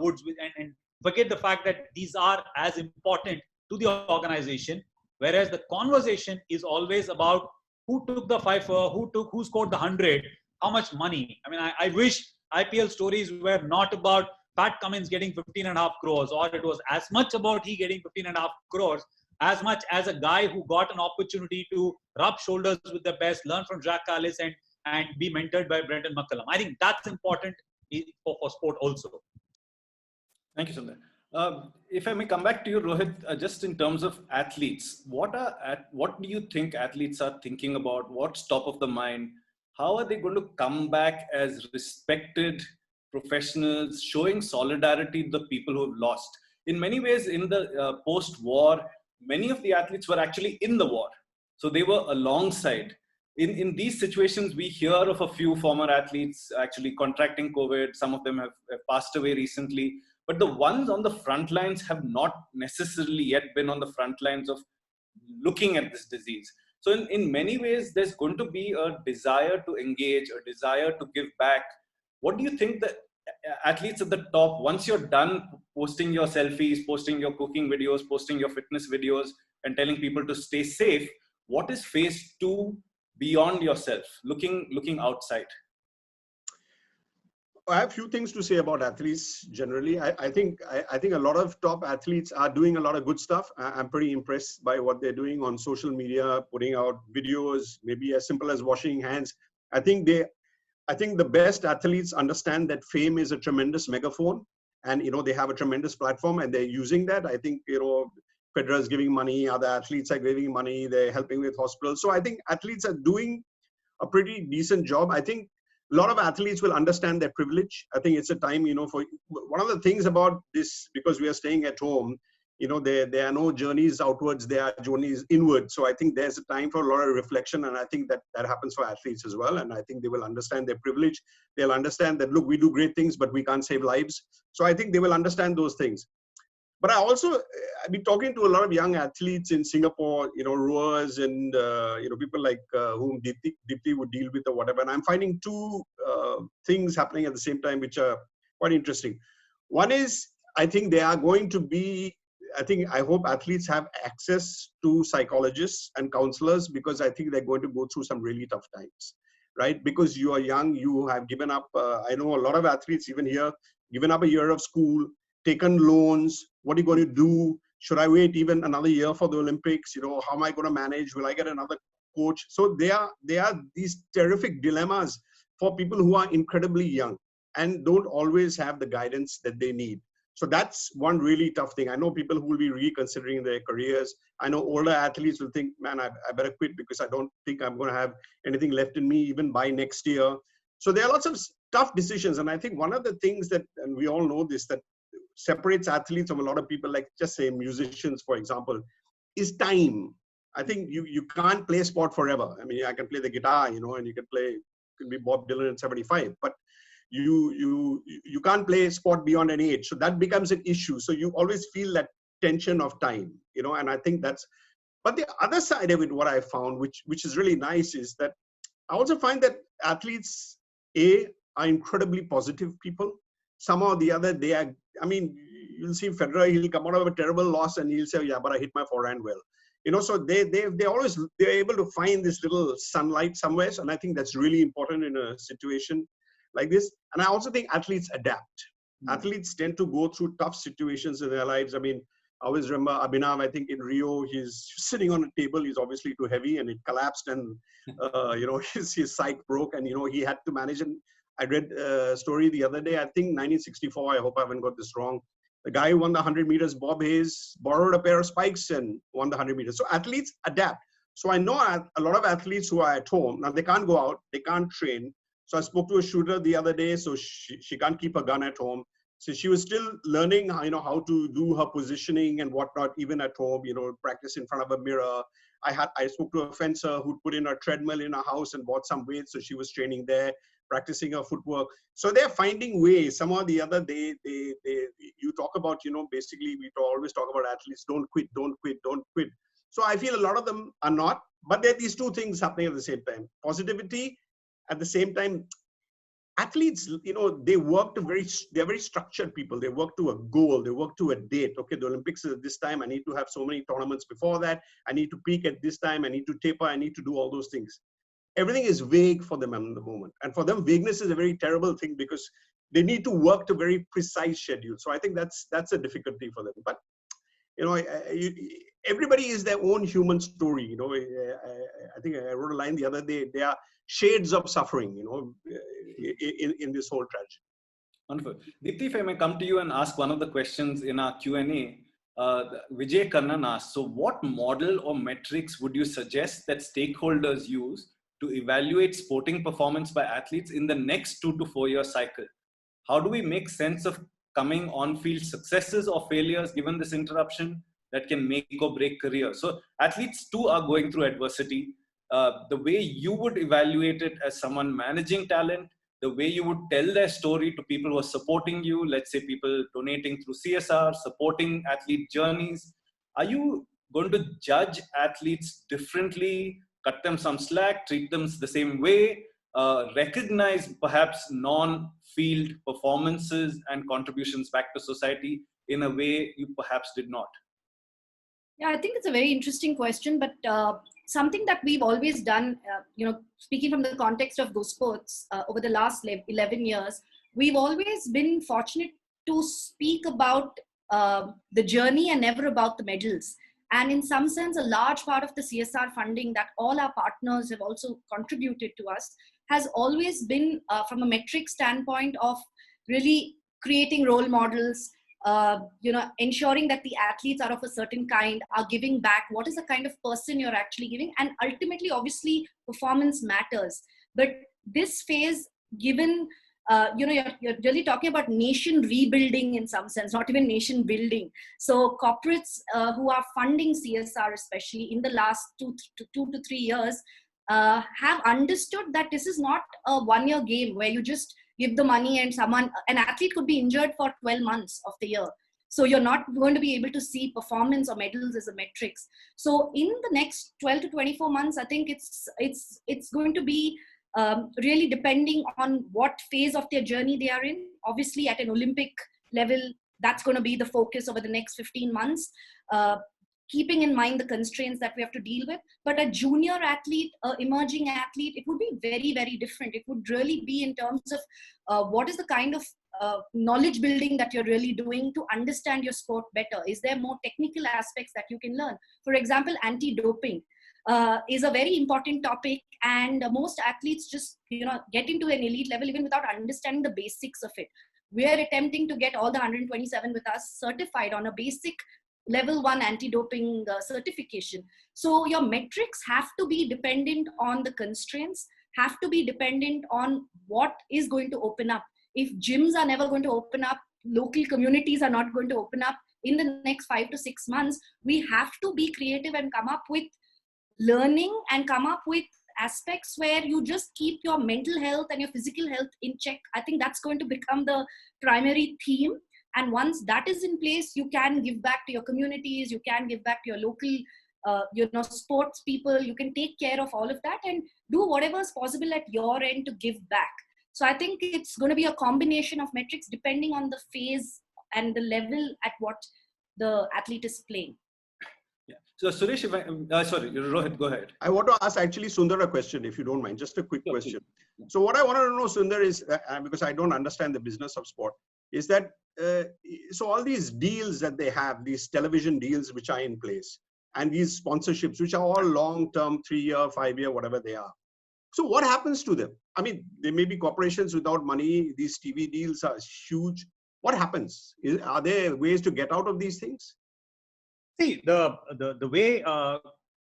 woods, and forget the fact that these are as important to the organization. Whereas the conversation is always about who took the fifer, who scored the 100, how much money. I mean, I wish IPL stories were not about Pat Cummins getting 15.5 crores, or it was as much about he getting 15.5 crores, as much as a guy who got an opportunity to rub shoulders with the best, learn from Jacques Callis and be mentored by Brendan McCullum. I think that's important for sport also. Thank you, Sundar. If I may come back to you, Rohit, just in terms of athletes, what do you think athletes are thinking about? What's top of the mind? How are they going to come back as respected professionals, showing solidarity to the people who have lost? In many ways, in the post-war, many of the athletes were actually in the war. So they were alongside. In these situations, we hear of a few former athletes actually contracting COVID. Some of them have passed away recently. But the ones on the front lines have not necessarily yet been on the front lines of looking at this disease. So in many ways, there's going to be a desire to engage, a desire to give back. What do you think that athletes at the top, once you're done posting your selfies, posting your cooking videos, posting your fitness videos, and telling people to stay safe, what is phase 2 beyond yourself, looking outside? I have a few things to say about athletes generally. I think a lot of top athletes are doing a lot of good stuff. I'm pretty impressed by what they're doing on social media, putting out videos, maybe as simple as washing hands. I think the best athletes understand that fame is a tremendous megaphone, and they have a tremendous platform, and they're using that. I think Federer is giving money, other athletes are giving money, they're helping with hospitals. So I think athletes are doing a pretty decent job. I think A lot of athletes will understand their privilege. I think it's a time, for one of the things about this, because we are staying at home, there are no journeys outwards, there are journeys inwards. So I think there's a time for a lot of reflection. And I think that happens for athletes as well. And I think they will understand their privilege. They'll understand that, look, we do great things, but we can't save lives. So I think they will understand those things. But I've been talking to a lot of young athletes in Singapore, rowers and, people like whom Deepthi would deal with or whatever. And I'm finding two things happening at the same time, which are quite interesting. One is, I think they are going to be, I hope athletes have access to psychologists and counselors, because I think they're going to go through some really tough times, right? Because you are young, you have given up. I know a lot of athletes, even here, given up a year of school, taken loans. What are you going to do? Should I wait even another year for the Olympics? How am I going to manage? Will I get another coach? So there are these terrific dilemmas for people who are incredibly young and don't always have the guidance that they need. So that's one really tough thing. I know people who will be reconsidering their careers. I know older athletes will think, man, I better quit because I don't think I'm going to have anything left in me even by next year. So there are lots of tough decisions. And I think one of the things that, and we all know this, that separates athletes from a lot of people, like just say musicians, for example, is time. I think you can't play sport forever. I mean, I can play the guitar, and you can be Bob Dylan at 75, but you can't play sport beyond an age. So that becomes an issue. So you always feel that tension of time, and I think but the other side of it, what I found, which is really nice, is that I also find that athletes, are incredibly positive people. Somehow or the other, you'll see Federer, he'll come out of a terrible loss and he'll say, yeah, but I hit my forehand well. So they're able to find this little sunlight somewhere. And I think that's really important in a situation like this. And I also think athletes adapt. Athletes tend to go through tough situations in their lives. I mean, I always remember Abhinav, I think in Rio, he's sitting on a table, he's obviously too heavy and it collapsed and, his sight broke and, he had to manage. And I read a story the other day, I think 1964, I hope I haven't got this wrong. The guy who won the 100 meters, Bob Hayes, borrowed a pair of spikes and won the 100 meters. So athletes adapt. So I know a lot of athletes who are at home. Now they can't go out, they can't train. So I spoke to a shooter the other day, so she can't keep a gun at home. So she was still learning, how to do her positioning and whatnot, even at home, practice in front of a mirror. I spoke to a fencer who put in a treadmill in her house and bought some weights. So she was training there, practicing her footwork. So they're finding ways. Somehow or the other, you talk about, basically we always talk about athletes, don't quit, don't quit, don't quit. So I feel a lot of them are not, but there are these two things happening at the same time. Positivity, at the same time, athletes, they're very structured people. They work to a goal. They work to a date. Okay, the Olympics is at this time. I need to have so many tournaments before that. I need to peak at this time. I need to taper. I need to do all those things. Everything is vague for them at the moment. And for them, vagueness is a very terrible thing because they need to work to a very precise schedule. So I think that's a difficulty for them. But, everybody is their own human story. I think I wrote a line the other day. There are shades of suffering, in this whole tragedy. Wonderful. Deepthi, if I may come to you and ask one of the questions in our Q&A, Vijay Kannan asked, so what model or metrics would you suggest that stakeholders use to evaluate sporting performance by athletes in the next 2 to 4 year cycle? How do we make sense of coming on-field successes or failures given this interruption that can make or break careers? So athletes too are going through adversity. The way you would evaluate it as someone managing talent, the way you would tell their story to people who are supporting you, let's say people donating through CSR, supporting athlete journeys. Are you going to judge athletes differently, cut them some slack, treat them the same way, recognize perhaps non-field performances and contributions back to society in a way you perhaps did not? Yeah, I think it's a very interesting question, but something that we've always done, speaking from the context of Go Sports over the last 11 years, we've always been fortunate to speak about the journey and never about the medals. And in some sense, a large part of the CSR funding that all our partners have also contributed to us has always been from a metric standpoint of really creating role models, ensuring that the athletes are of a certain kind, are giving back. What is the kind of person you're actually giving? And ultimately, obviously, performance matters. But this phase, given, you're really talking about nation rebuilding in some sense, not even nation building. So corporates who are funding CSR, especially in the last 2 to 3 years, have understood that this is not a 1-year game where you just give the money and an athlete could be injured for 12 months of the year. So you're not going to be able to see performance or medals as a metrics. So in the next 12 to 24 months, I think it's going to be really depending on what phase of their journey they are in. Obviously, at an Olympic level, that's going to be the focus over the next 15 months, keeping in mind the constraints that we have to deal with. But a junior athlete, emerging athlete, it would be very, very different. It would really be in terms of what is the kind of knowledge building that you're really doing to understand your sport better. Is there more technical aspects that you can learn? For example, anti-doping is a very important topic, and most athletes just get into an elite level even without understanding the basics of it. We are attempting to get all the 127 with us certified on a basic level 1 anti-doping certification. So your metrics have to be dependent on the constraints, have to be dependent on what is going to open up. If gyms are never going to open up, local communities are not going to open up in the next 5 to 6 months, we have to be creative and come up with learning and come up with aspects where you just keep your mental health and your physical health in check. I think that's going to become the primary theme. And once that is in place, you can give back to your communities, you can give back to your local sports people, you can take care of all of that and do whatever is possible at your end to give back. So I think it's going to be a combination of metrics depending on the phase and the level at what the athlete is playing. Yeah. So Suresh, sorry, Rohit, go ahead. I want to ask actually Sundar a question, if you don't mind, just a quick question. So what I want to know, Sundar, is, because I don't understand the business of sport, is that, so all these deals that they have, these television deals which are in place, and these sponsorships, which are all long-term, 3-year, 5-year, whatever they are. So what happens to them? I mean, there may be corporations without money. These TV deals are huge. What happens? Are there ways to get out of these things? See, the way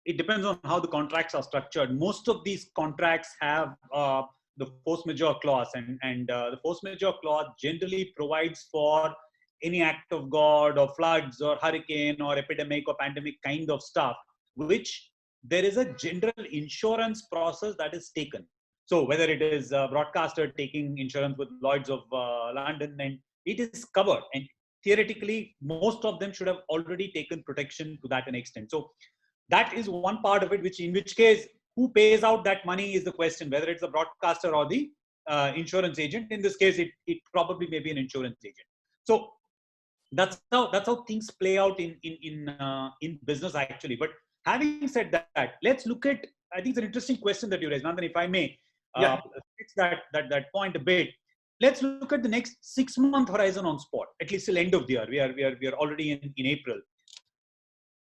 it depends on how the contracts are structured. Most of these contracts have the force majeure clause, and the force majeure clause generally provides for any act of God or floods or hurricane or epidemic or pandemic kind of stuff, which there is a general insurance process that is taken. So whether it is a broadcaster taking insurance with Lloyd's of London, and it is covered, and theoretically most of them should have already taken protection to that an extent. So that is one part of it, in which case who pays out that money is the question, whether it's the broadcaster or the insurance agent. In this case, it probably may be an insurance agent. So that's how things play out in business actually. But having said that, let's look at, I think it's an interesting question that you raised, Nandan, if I may fix that point a bit. Let's look at the next 6-month horizon on sport, at least till end of the year. We are already in April.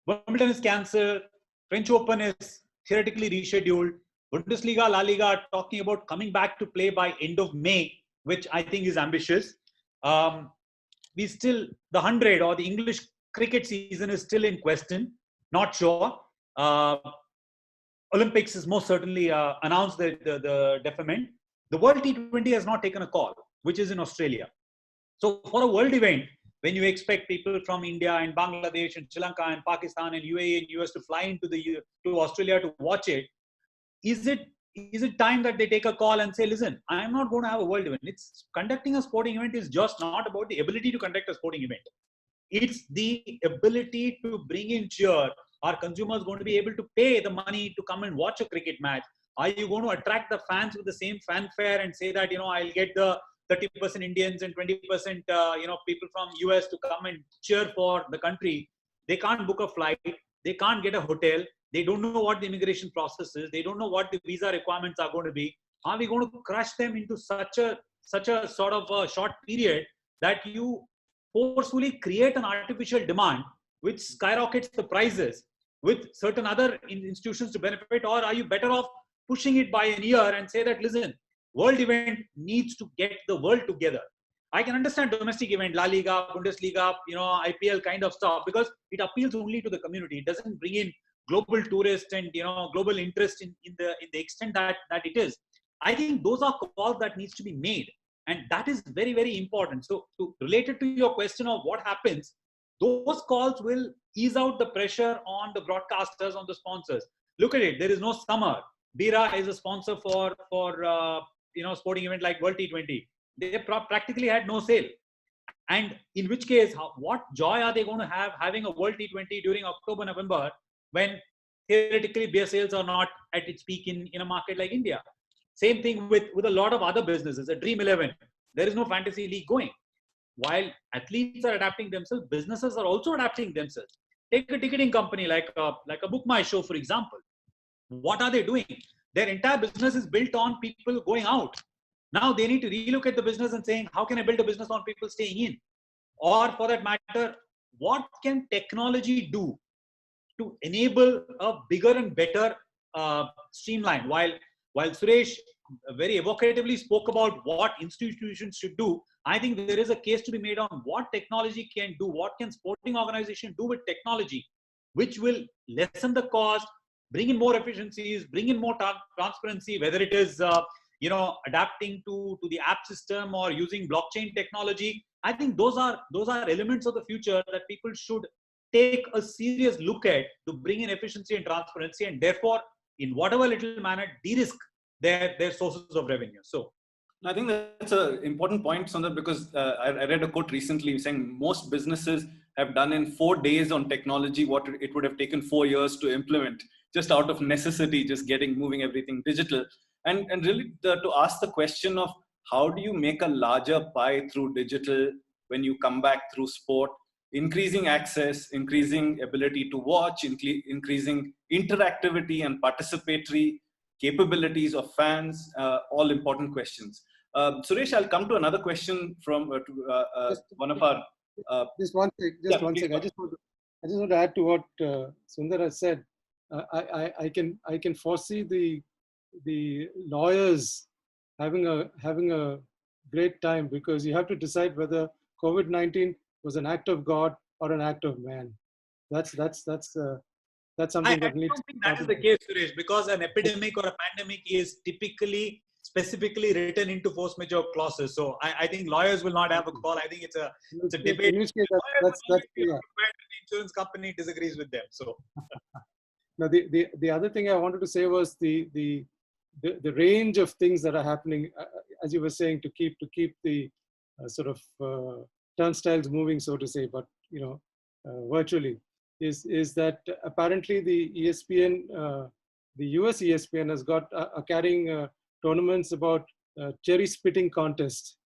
Wimbledon is cancelled. French Open is theoretically rescheduled. Bundesliga, La Liga are talking about coming back to play by end of May, which I think is ambitious. The 100 or the English cricket season is still in question. Not sure. Olympics is most certainly announced the deferment. The World T20 has not taken a call, which is in Australia. So for a world event, when you expect people from India and Bangladesh and Sri Lanka and Pakistan and UAE and US to fly into to Australia to watch it, is it time that they take a call and say, listen, I'm not going to have a world event. It's conducting a sporting event is just not about the ability to conduct a sporting event. It's the ability to bring in cheer. Are consumers going to be able to pay the money to come and watch a cricket match? Are you going to attract the fans with the same fanfare and say that, I'll get the 30% Indians and 20%, people from US to come and cheer for the country? They can't book a flight. They can't get a hotel. They don't know what the immigration process is. They don't know what the visa requirements are going to be. Are we going to crush them into such a sort of a short period that you forcefully create an artificial demand which skyrockets the prices with certain other institutions to benefit? Or are you better off pushing it by a year and say that, listen, world event needs to get the world together? I can understand domestic event, La Liga, Bundesliga, IPL kind of stuff, because it appeals only to the community. It doesn't bring in global tourists and global interest in the extent that it is. I think those are calls that needs to be made. And that is very, very important. So related to your question of what happens, those calls will ease out the pressure on the broadcasters, on the sponsors. Look at it. There is no summer. Bira is a sponsor for sporting event like World T20. They practically had no sale. And in which case, what joy are they going to have having a World T20 during October, November, when theoretically beer sales are not at its peak in a market like India? Same thing with a lot of other businesses. A Dream 11, there is no fantasy league going. While athletes are adapting themselves, businesses are also adapting themselves. Take a ticketing company like a Book My Show, for example. What are they doing? Their entire business is built on people going out. Now they need to relook at the business and saying, how can I build a business on people staying in? Or for that matter, what can technology do to enable a bigger and better streamline? While Suresh very evocatively spoke about what institutions should do, I think there is a case to be made on what technology can do, what can sporting organization do with technology, which will lessen the cost, bring in more efficiencies, bring in more transparency, whether it is adapting to the app system or using blockchain technology. I think those are elements of the future that people should take a serious look at to bring in efficiency and transparency, and therefore, in whatever little manner, de-risk their sources of revenue. So I think that's an important point, Sundar, because I read a quote recently saying most businesses have done in 4 days on technology what it would have taken 4 years to implement, just out of necessity, just moving everything digital. And really to ask the question of how do you make a larger pie through digital when you come back through sport, increasing access, increasing ability to watch, increasing interactivity and participatory capabilities of fans, all important questions. Suresh, I'll come to another question from one of our. Just one thing. I just want to add to what Sundar has said. I can foresee the lawyers having a great time, because you have to decide whether COVID-19 was an act of God or an act of man. That's something that needs. I don't think that is the case, Suresh, because an epidemic or a pandemic is typically specifically written into force majeure clauses. So I think lawyers will not have a call. I think it's a debate. In which case, that's yeah. The insurance company disagrees with them. So now the other thing I wanted to say was the range of things that are happening, as you were saying, to keep the sort of turnstiles moving, so to say, but virtually, is that apparently the ESPN, the US ESPN has got carrying tournaments about cherry spitting contest,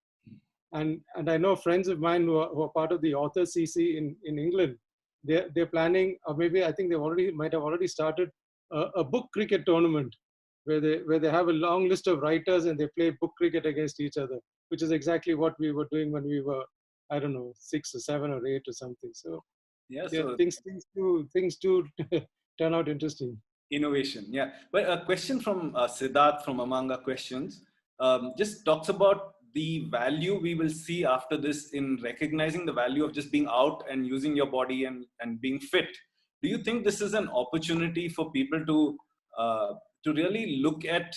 and I know friends of mine who are part of the author CC in England. They're planning, or maybe I think they might have already started a book cricket tournament where they have a long list of writers and they play book cricket against each other, which is exactly what we were doing when we were, I don't know, 6 or 7 or 8 or something. So yeah, so things do turn out interesting. Innovation, yeah. But a question from Siddharth from among our questions just talks about the value we will see after this in recognizing the value of just being out and using your body and being fit. Do you think this is an opportunity for people to really look at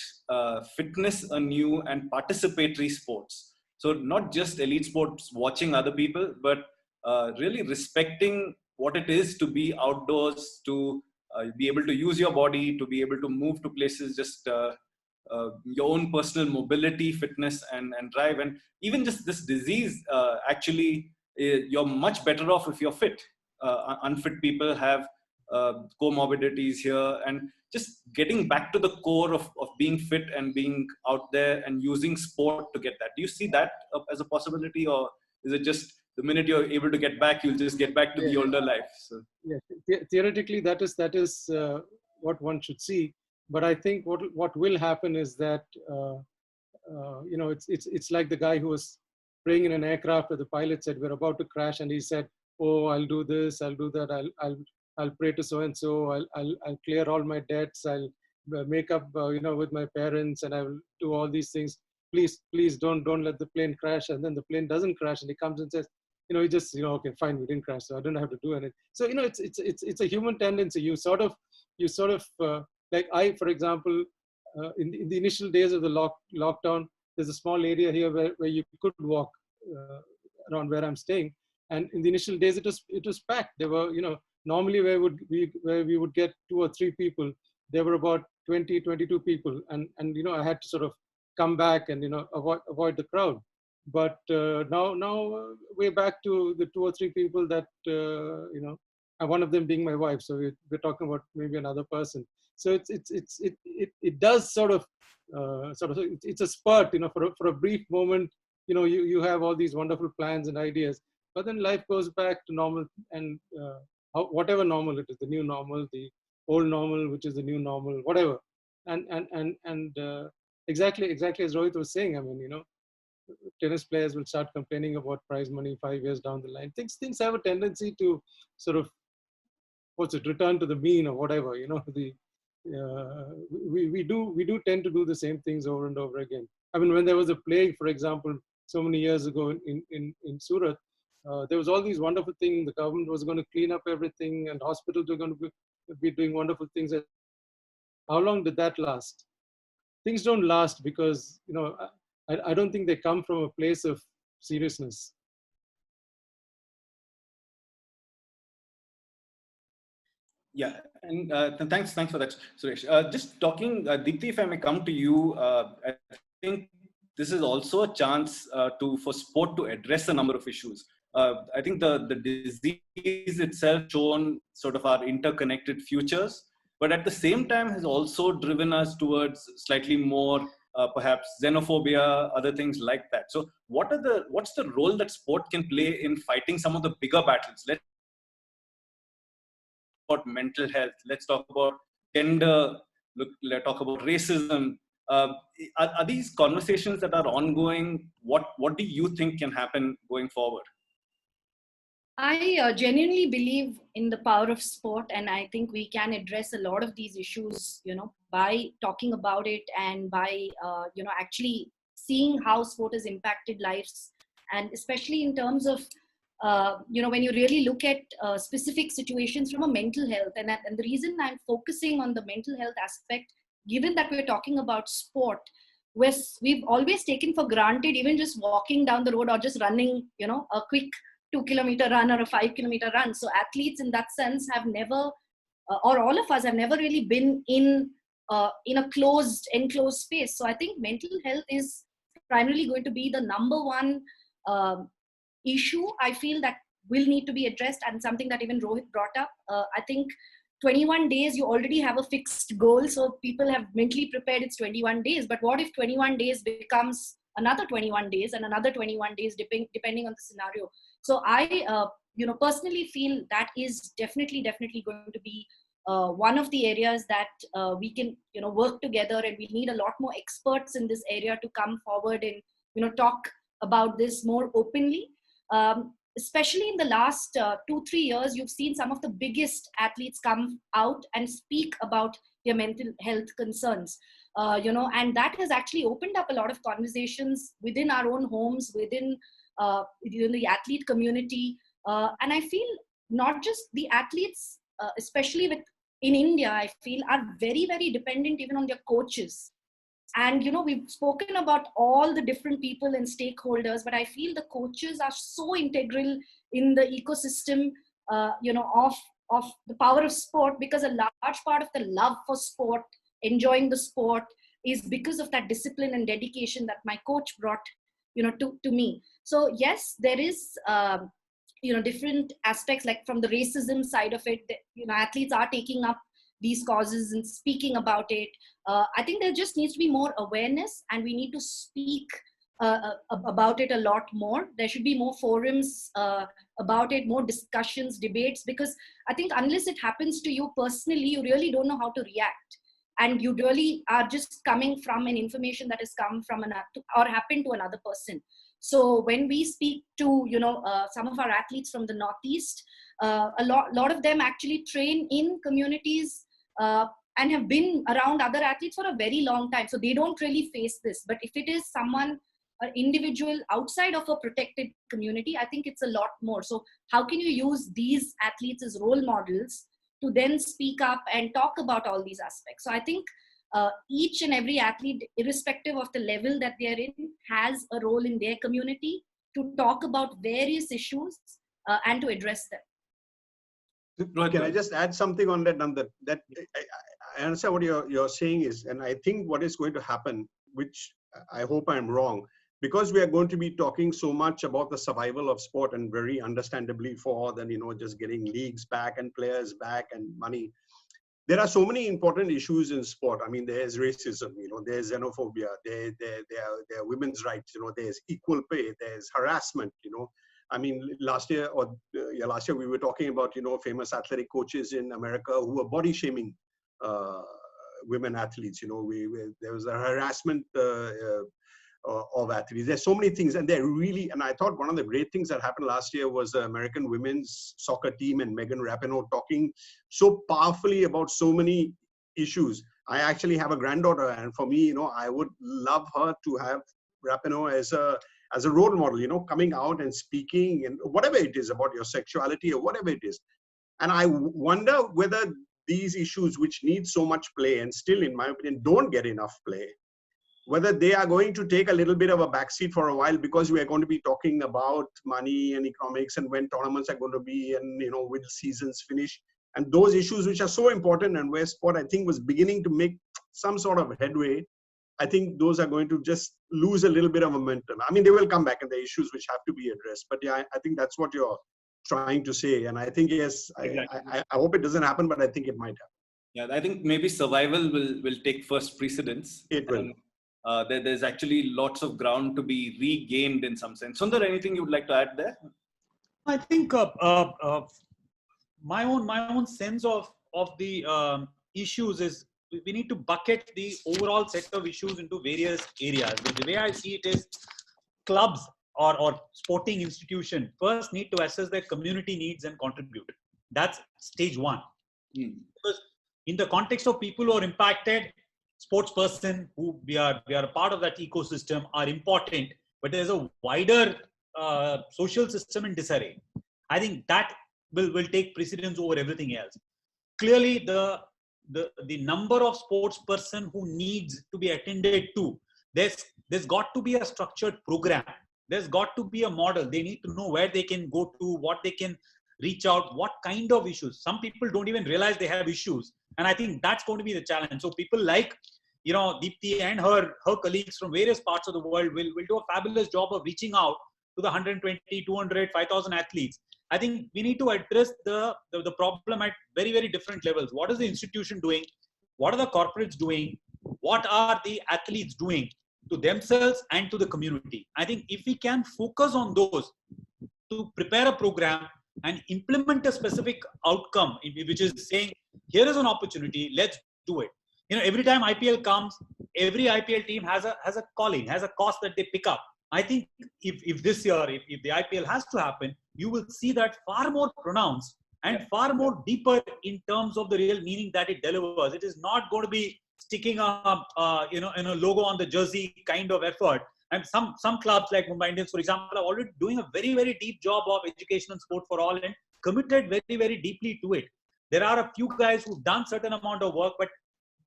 fitness anew and participatory sports? So not just elite sports watching other people, but really respecting what it is to be outdoors, to be able to use your body, to be able to move to places, just your own personal mobility, fitness, and drive. And even just this disease, actually, you're much better off if you're fit. Unfit people have comorbidities here, and just getting back to the core of being fit and being out there and using sport to get that. Do you see that as a possibility, or is it just the minute you're able to get back, you'll just get back to the older life? So yeah, theoretically, that is what one should see. But I think what will happen is that it's like the guy who was praying in an aircraft where the pilot said we're about to crash, and he said, "Oh, I'll do this, I'll do that, I'll pray to so and so, I'll clear all my debts, I'll make up with my parents, and I will do all these things. Please don't let the plane crash." And then the plane doesn't crash, and he comes and says, he just okay, fine, we didn't crash, so I don't have to do anything. So it's a human tendency. You sort of like I, for example, in the initial days of the lockdown, there's a small area here where you could walk around where I'm staying. And in the initial days, it was packed. There were, normally where we would get 2 or 3 people, there were about 20, 22 people. And I had to sort of come back and, avoid the crowd. But now we're back to the 2 or 3 people that, and one of them being my wife. So we're talking about maybe another person. So it does sort of it's a spurt, for a brief moment, you have all these wonderful plans and ideas, but then life goes back to normal, and whatever normal it is, the new normal, the old normal, which is the new normal, whatever. And exactly as Rohit was saying, I mean, tennis players will start complaining about prize money 5 years down the line. Things have a tendency to sort of, return to the mean or whatever, we do tend to do the same things over and over again. I mean, when there was a plague, for example, so many years ago in Surat, there was all these wonderful things. The government was going to clean up everything, and hospitals were going to be doing wonderful things. How long did that last? Things don't last because, I don't think they come from a place of seriousness. Yeah, and thanks for that, Suresh. Just talking, Deepthi, if I may come to you, I think this is also a chance for sport to address a number of issues. I think the disease itself shown sort of our interconnected futures, but at the same time has also driven us towards slightly more perhaps xenophobia, other things like that. So what's the role that sport can play in fighting some of the bigger battles? Let's about mental health. Let's talk about gender. Let's talk about racism. Are these conversations that are ongoing? What do you think can happen going forward? I genuinely believe in the power of sport, and I think we can address a lot of these issues, by talking about it and by, actually seeing how sport has impacted lives, and especially in terms of, when you really look at specific situations from a mental health. And the reason I'm focusing on the mental health aspect, given that we're talking about sport, we've always taken for granted even just walking down the road or just running, a quick 2-kilometer run or a 5-kilometer run. So athletes in that sense have never, or all of us have never really been in a enclosed space. So I think mental health is primarily going to be the number one issue I feel that will need to be addressed, and something that even Rohit brought up. I think 21 days, you already have a fixed goal. So people have mentally prepared it's 21 days. But what if 21 days becomes another 21 days and another 21 days, depending on the scenario? So I, personally feel that is definitely going to be one of the areas that we can, work together, and we need a lot more experts in this area to come forward and, talk about this more openly. Especially in the last 2-3 years, you've seen some of the biggest athletes come out and speak about their mental health concerns. And that has actually opened up a lot of conversations within our own homes, within the athlete community. And I feel not just the athletes, especially in India, I feel are very, very dependent even on their coaches. And, we've spoken about all the different people and stakeholders, but I feel the coaches are so integral in the ecosystem, of the power of sport, because a large part of the love for sport, enjoying the sport, is because of that discipline and dedication that my coach brought, to me. So yes, there is, different aspects, like from the racism side of it, athletes are taking up these causes and speaking about it. I think there just needs to be more awareness, and we need to speak about it a lot more. There should be more forums about it, more discussions, debates, because I think unless it happens to you personally, you really don't know how to react. And you really are just coming from an information that has come from or happened to another person. So when we speak to, some of our athletes from the Northeast, a lot of them actually train in communities and have been around other athletes for a very long time. So they don't really face this. But if it is someone, an individual outside of a protected community, I think it's a lot more. So how can you use these athletes as role models to then speak up and talk about all these aspects? So I think each and every athlete, irrespective of the level that they are in, has a role in their community to talk about various issues and to address them. Can I just add something on that, Nandan? That I understand what you're saying is, and I think what is going to happen, which I hope I'm wrong, because we are going to be talking so much about the survival of sport, and very understandably for then, just getting leagues back and players back and money. There are so many important issues in sport. I mean, there's racism, there's xenophobia, there are women's rights, there's equal pay, there's harassment, I mean, last year we were talking about, famous athletic coaches in America who were body shaming women athletes. There was a harassment of athletes. There's so many things, and and I thought one of the great things that happened last year was the American women's soccer team and Megan Rapinoe talking so powerfully about so many issues. I actually have a granddaughter, and for me, I would love her to have Rapinoe as a role model, coming out and speaking and whatever it is about your sexuality or whatever it is. And I wonder whether these issues, which need so much play and still, in my opinion, don't get enough play, whether they are going to take a little bit of a backseat for a while, because we are going to be talking about money and economics and when tournaments are going to be, and will seasons finish, and those issues which are so important, and where sport, I think, was beginning to make some sort of headway. I think those are going to just lose a little bit of momentum. I mean, they will come back, and the issues which have to be addressed. But yeah, I think that's what you're trying to say. And I think, yes, exactly. I hope it doesn't happen, but I think it might happen. Yeah, I think maybe survival will take first precedence. It will. There's actually lots of ground to be regained in some sense. Sundar, anything you would like to add there? I think my own sense of the issues is, we need to bucket the overall set of issues into various areas. The way I see it is, clubs or sporting institution first need to assess their community needs and contribute. That's stage one. Because in the context of people who are impacted, sports person who we are a part of that ecosystem are important, but there's a wider social system in disarray. I think that will take precedence over everything else. Clearly, the number of sports person who needs to be attended to, there's got to be a structured program. There's got to be a model. They need to know where they can go to, what they can reach out, what kind of issues. Some people don't even realize they have issues. And I think that's going to be the challenge. So people like, Deepthi and her colleagues from various parts of the world will do a fabulous job of reaching out to the 120, 200, 5,000 athletes. I think we need to address the problem at very, very different levels. What is the institution doing? What are the corporates doing? What are the athletes doing to themselves and to the community? I think if we can focus on those to prepare a program and implement a specific outcome, which is saying, here is an opportunity, let's do it. Every time IPL comes, every IPL team has a calling, has a cost that they pick up. I think if this year, if the IPL has to happen, you will see that far more pronounced and far more deeper in terms of the real meaning that it delivers. It is not going to be sticking a logo on the jersey kind of effort. And some clubs like Mumbai Indians, for example, are already doing a very, very deep job of education and sport for all and committed very, very deeply to it. There are a few guys who've done certain amount of work, but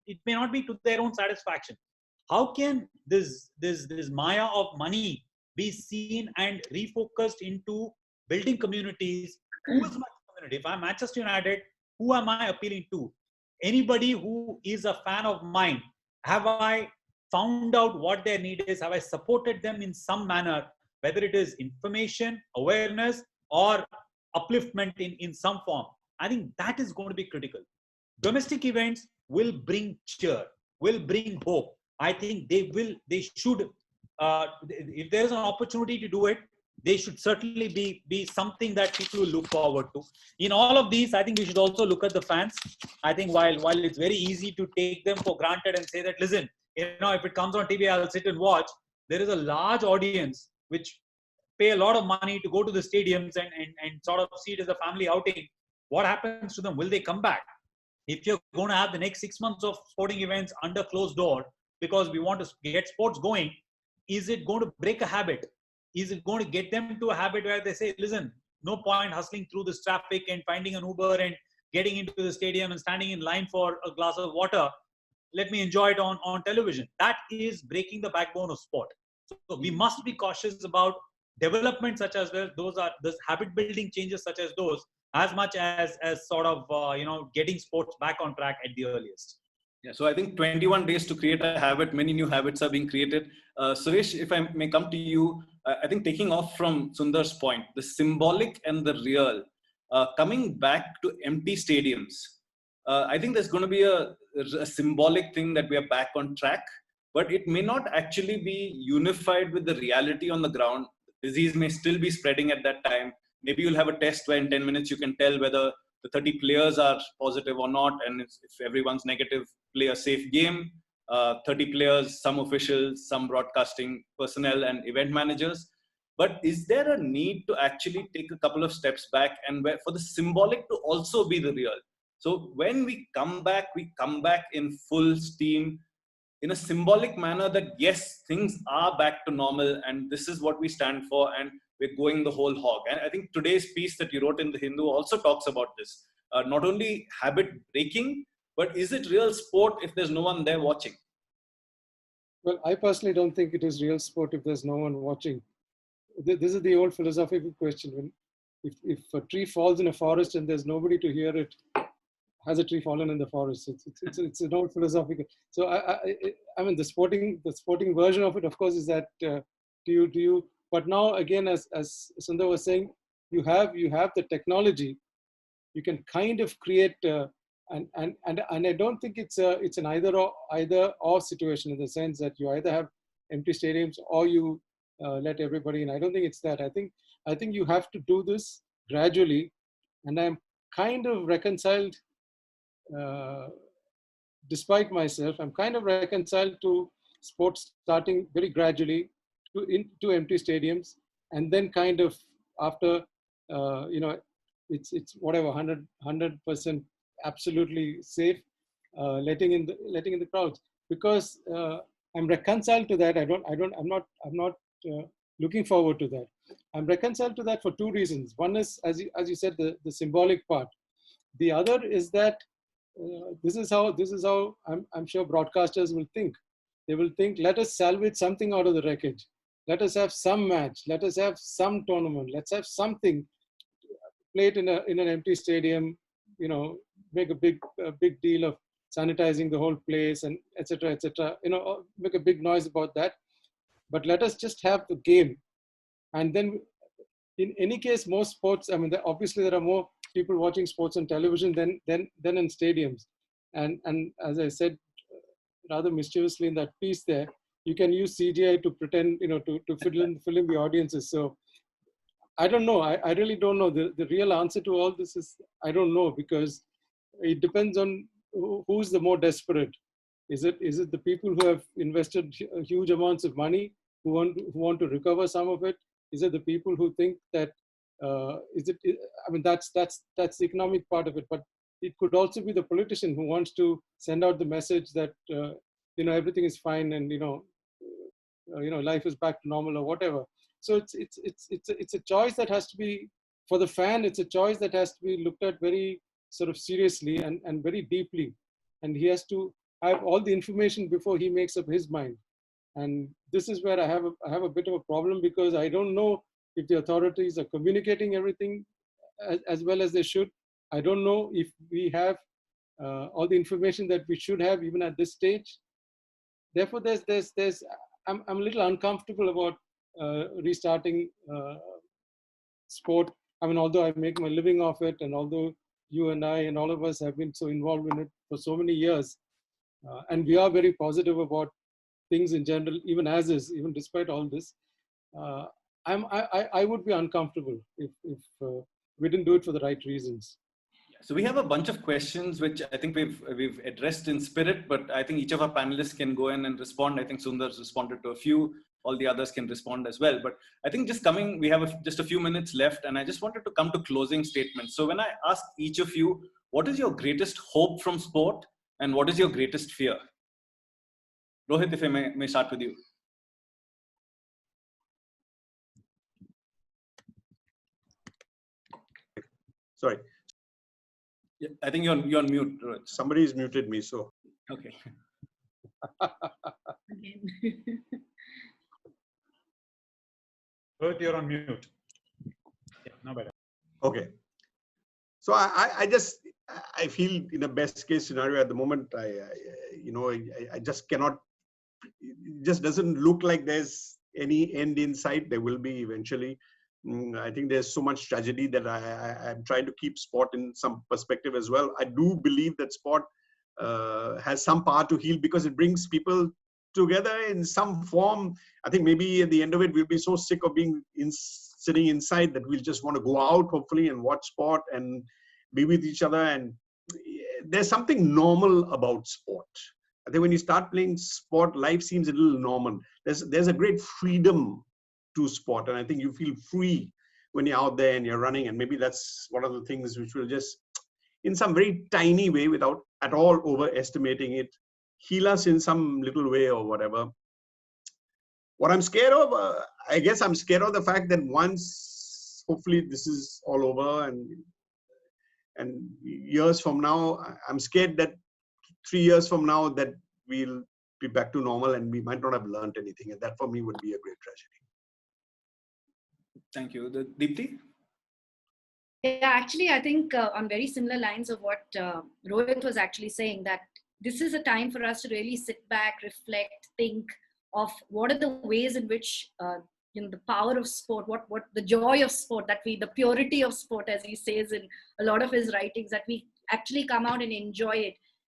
it may not be to their own satisfaction. How can this maya of money be seen and refocused into building communities? Who is my community? If I'm Manchester United, who am I appealing to? Anybody who is a fan of mine. Have I found out what their need is? Have I supported them in some manner, whether it is information, awareness, or upliftment in some form? I think that is going to be critical. Domestic events will bring cheer, will bring hope. I think they should, if there is an opportunity to do it, they should certainly be something that people will look forward to. In all of these, I think we should also look at the fans. I think while it's very easy to take them for granted and say that, listen, if it comes on TV, I'll sit and watch. There is a large audience which pay a lot of money to go to the stadiums and sort of see it as a family outing. What happens to them? Will they come back? If you're going to have the next 6 months of sporting events under closed door because we want to get sports going, is it going to break a habit? Is it going to get them to a habit where they say, listen, no point hustling through this traffic and finding an Uber and getting into the stadium and standing in line for a glass of water. let me enjoy it on television. That is breaking the backbone of sport. So we must be cautious about development such as those habit building changes such as those, as much as sort of getting sports back on track at the earliest. Yeah, so I think 21 days to create a habit. Many new habits are being created. Suresh, if I may come to you, I think taking off from Sundar's point, the symbolic and the real, coming back to empty stadiums. I think there's going to be a symbolic thing that we are back on track, but it may not actually be unified with the reality on the ground. Disease may still be spreading at that time. Maybe you'll have a test where in 10 minutes you can tell whether the 30 players are positive or not, and if everyone's negative, play a safe game. 30 players, some officials, some broadcasting personnel and event managers. But is there a need to actually take a couple of steps back and for the symbolic to also be the real? So when we come back in full steam, in a symbolic manner that yes, things are back to normal and this is what we stand for and we're going the whole hog. And I think today's piece that you wrote in The Hindu also talks about this. Not only habit breaking, but is it real sport if there's no one there watching? Well, I personally don't think it is real sport if there's no one watching. This is the old philosophical question. If a tree falls in a forest and there's nobody to hear it, has a tree fallen in the forest? It's an old philosophical. So I mean, the sporting version of it, of course, is that do you? But now again, as Sundar was saying, you have the technology. You can kind of create, and I don't think it's an either or situation in the sense that you either have empty stadiums or you let everybody in. I don't think it's that. I think you have to do this gradually, and I'm kind of reconciled. Despite myself, I'm kind of reconciled to sports starting very gradually into empty stadiums, and then kind of after it's whatever 100% absolutely safe, letting in the crowds, because I'm reconciled to that. I'm not looking forward to that. I'm reconciled to that for two reasons. One is, as you said, the symbolic part. The other is that this is how I'm sure broadcasters will think. They will think, let us salvage something out of the wreckage. Let us have some match. Let us have some tournament. Let's have something. Play it in an empty stadium. Make a big deal of sanitizing the whole place and etc. etc. Make a big noise about that. But let us just have the game. And then, in any case, most sports. I mean, obviously there are more people watching sports on television than in stadiums. And as I said rather mischievously in that piece there, you can use CGI to pretend, to fill in the audiences. So I don't know. I really don't know. The real answer to all this is I don't know, because it depends on who's the more desperate. Is it the people who have invested huge amounts of money who want to recover some of it? Is it the people who think that I mean, that's the economic part of it, but it could also be the politician who wants to send out the message that everything is fine and life is back to normal or whatever. So it's a choice that has to be, for the fan. It's a choice that has to be looked at very sort of seriously and very deeply, and he has to have all the information before he makes up his mind. And this is where I have a bit of a problem, because I don't know if the authorities are communicating everything as well as they should. I don't know if we have all the information that we should have even at this stage. Therefore, I'm a little uncomfortable about restarting sport. I mean, although I make my living off it, and although you and I and all of us have been so involved in it for so many years, and we are very positive about things in general, even despite all this, I would be uncomfortable if we didn't do it for the right reasons. So we have a bunch of questions which I think we've addressed in spirit, but I think each of our panelists can go in and respond. I think Sundar's responded to a few. All the others can respond as well. But I think we have just a few minutes left, and I just wanted to come to closing statements. So when I ask each of you, what is your greatest hope from sport, and what is your greatest fear? Rohit, if I may start with you. Sorry. Yeah, I think you're on mute, Rohit. Somebody's muted me, so. Okay. Again. Rohit, you're on mute. Yeah, now better. Okay. So I just, I feel in the best case scenario at the moment, I just cannot, it just doesn't look like there's any end in sight. There will be eventually. I think there's so much tragedy that I'm trying to keep sport in some perspective as well. I do believe that sport has some power to heal because it brings people together in some form. I think maybe at the end of it, we'll be so sick of being sitting inside that we'll just want to go out, hopefully, and watch sport and be with each other. And there's something normal about sport. I think when you start playing sport, life seems a little normal. There's a great freedom to sport, and I think you feel free when you're out there and you're running. And maybe that's one of the things which will just, in some very tiny way, without at all overestimating it, heal us in some little way or whatever. What I'm scared of, I guess I'm scared of the fact that once, hopefully, this is all over, and years from now, I'm scared that 3 years from now that we'll be back to normal and we might not have learned anything. And that for me would be a great tragedy. Thank you. Deepthi? Yeah, actually, I think on very similar lines of what Rohit was actually saying, that this is a time for us to really sit back, reflect, think of what are the ways in which the power of sport, what the joy of sport, the purity of sport, as he says in a lot of his writings, that we actually come out and enjoy it.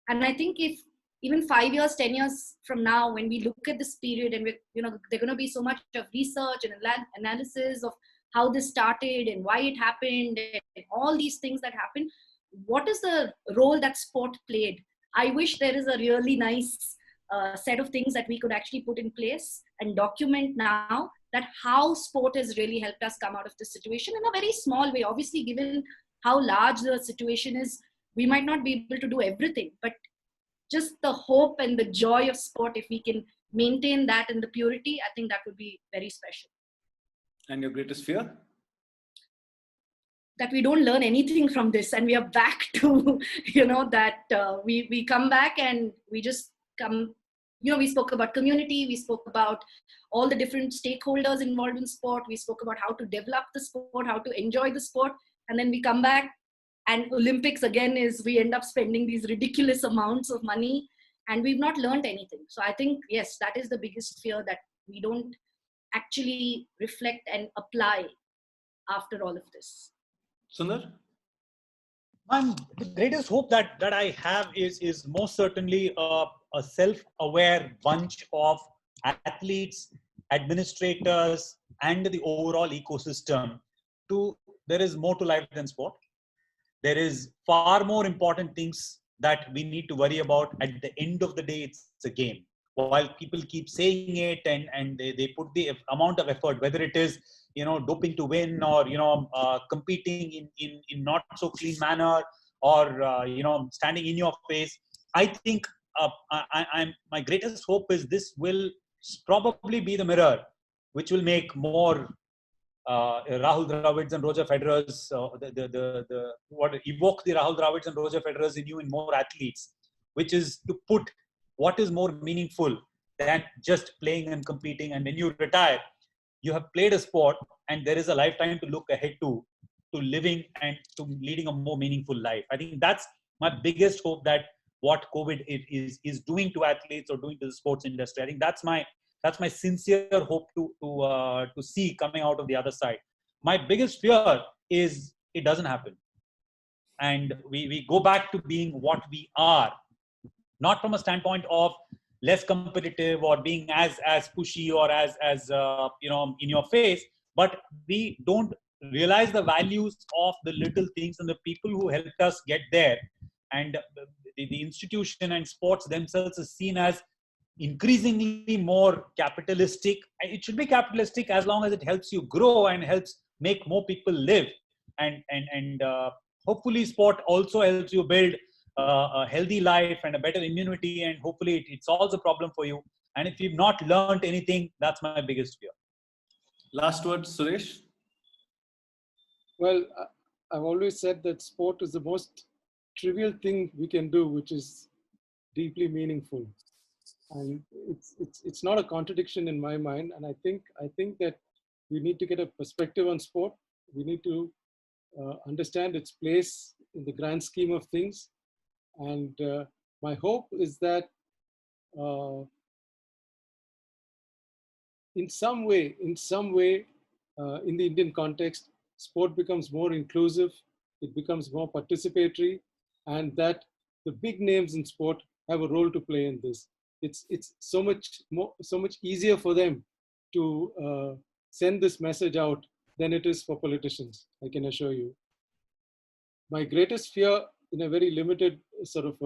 And I think if even 5 years, 10 years from now, when we look at this period, and there's going to be so much of research and analysis of how this started and why it happened and all these things that happened, what is the role that sport played? I wish there is a really nice set of things that we could actually put in place and document now, that how sport has really helped us come out of this situation in a very small way. Obviously, given how large the situation is, we might not be able to do everything, but just the hope and the joy of sport, if we can maintain that and the purity, I think that would be very special. And your greatest fear? That we don't learn anything from this, and we are back to, that we come back and we just come, we spoke about community, we spoke about all the different stakeholders involved in sport, we spoke about how to develop the sport, how to enjoy the sport, and then we come back and Olympics again is, we end up spending these ridiculous amounts of money and we've not learned anything. So I think, yes, that is the biggest fear, that we don't actually reflect and apply after all of this. Sundar? The greatest hope that I have is most certainly a self-aware bunch of athletes, administrators, and the overall ecosystem. There is more to life than sport. There is far more important things that we need to worry about. At the end of the day, it's a game. While people keep saying it and they put the amount of effort, whether it is doping to win, or competing in not so clean manner, or standing in your face, I think my greatest hope is this will probably be the mirror which will make more Rahul Dravids and Roger Federers, evoke the Rahul Dravids and Roger Federers in you in more athletes, which is to put what is more meaningful than just playing and competing. And when you retire, you have played a sport, and there is a lifetime to look ahead to living and to leading a more meaningful life. I think that's my biggest hope, that what COVID is doing to athletes or doing to the sports industry. I think that's my sincere hope to see coming out of the other side. My biggest fear is it doesn't happen, and we go back to being what we are, not from a standpoint of less competitive or being as pushy or as in your face, but we don't realize the values of the little things and the people who helped us get there. And the institution and sports themselves is seen as increasingly more capitalistic. It should be capitalistic as long as it helps you grow and helps make more people live. And hopefully sport also helps you build a healthy life and a better immunity, and hopefully it solves a problem for you. And if you've not learned anything, that's my biggest fear. Last word, Suresh? Well, I've always said that sport is the most trivial thing we can do, which is deeply meaningful. and it's not a contradiction in my mind. And I think that we need to get a perspective on sport. We need to understand its place in the grand scheme of things. And my hope is that in some way, in the Indian context, sport becomes more inclusive, it becomes more participatory, and that the big names in sport have a role to play in this. It's so much easier for them to send this message out than it is for politicians, I can assure you. My greatest fear, in a very limited sort of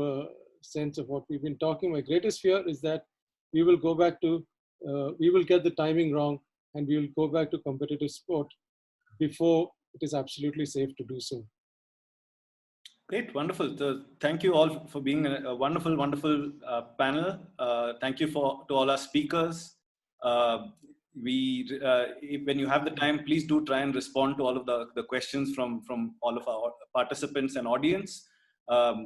sense of what we've been talking, my greatest fear is that we will go back to, we will get the timing wrong, and we will go back to competitive sport before it is absolutely safe to do so. Great, wonderful. So thank you all for being a wonderful, wonderful panel. Thank you to all our speakers. When you have the time, please do try and respond to all of the questions from all of our participants and audience.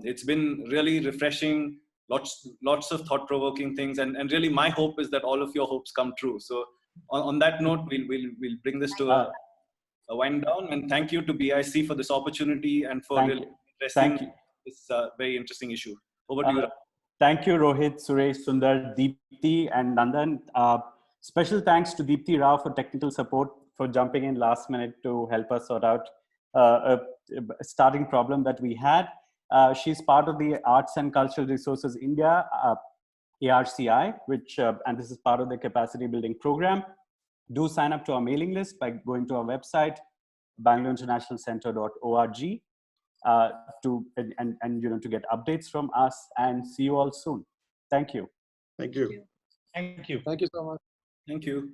It's been really refreshing, lots of thought-provoking things, and really my hope is that all of your hopes come true. So on that note, we'll bring this to a wind down, and thank you to BIC for this opportunity and for really addressing this very interesting issue. Over to you, Raman. Thank you, Rohit, Suresh, Sundar, Deepthi, and Nandan. Special thanks to Deepthi Rao for technical support, for jumping in last minute to help us sort out a starting problem that we had. She's part of the Arts and Cultural Resources India, ARCI, which, and this is part of the capacity building program. Do sign up to our mailing list by going to our website, bangaloreinternationalcenter.org, to get updates from us, and see you all soon. Thank you. Thank you. Thank you. Thank you so much. Thank you.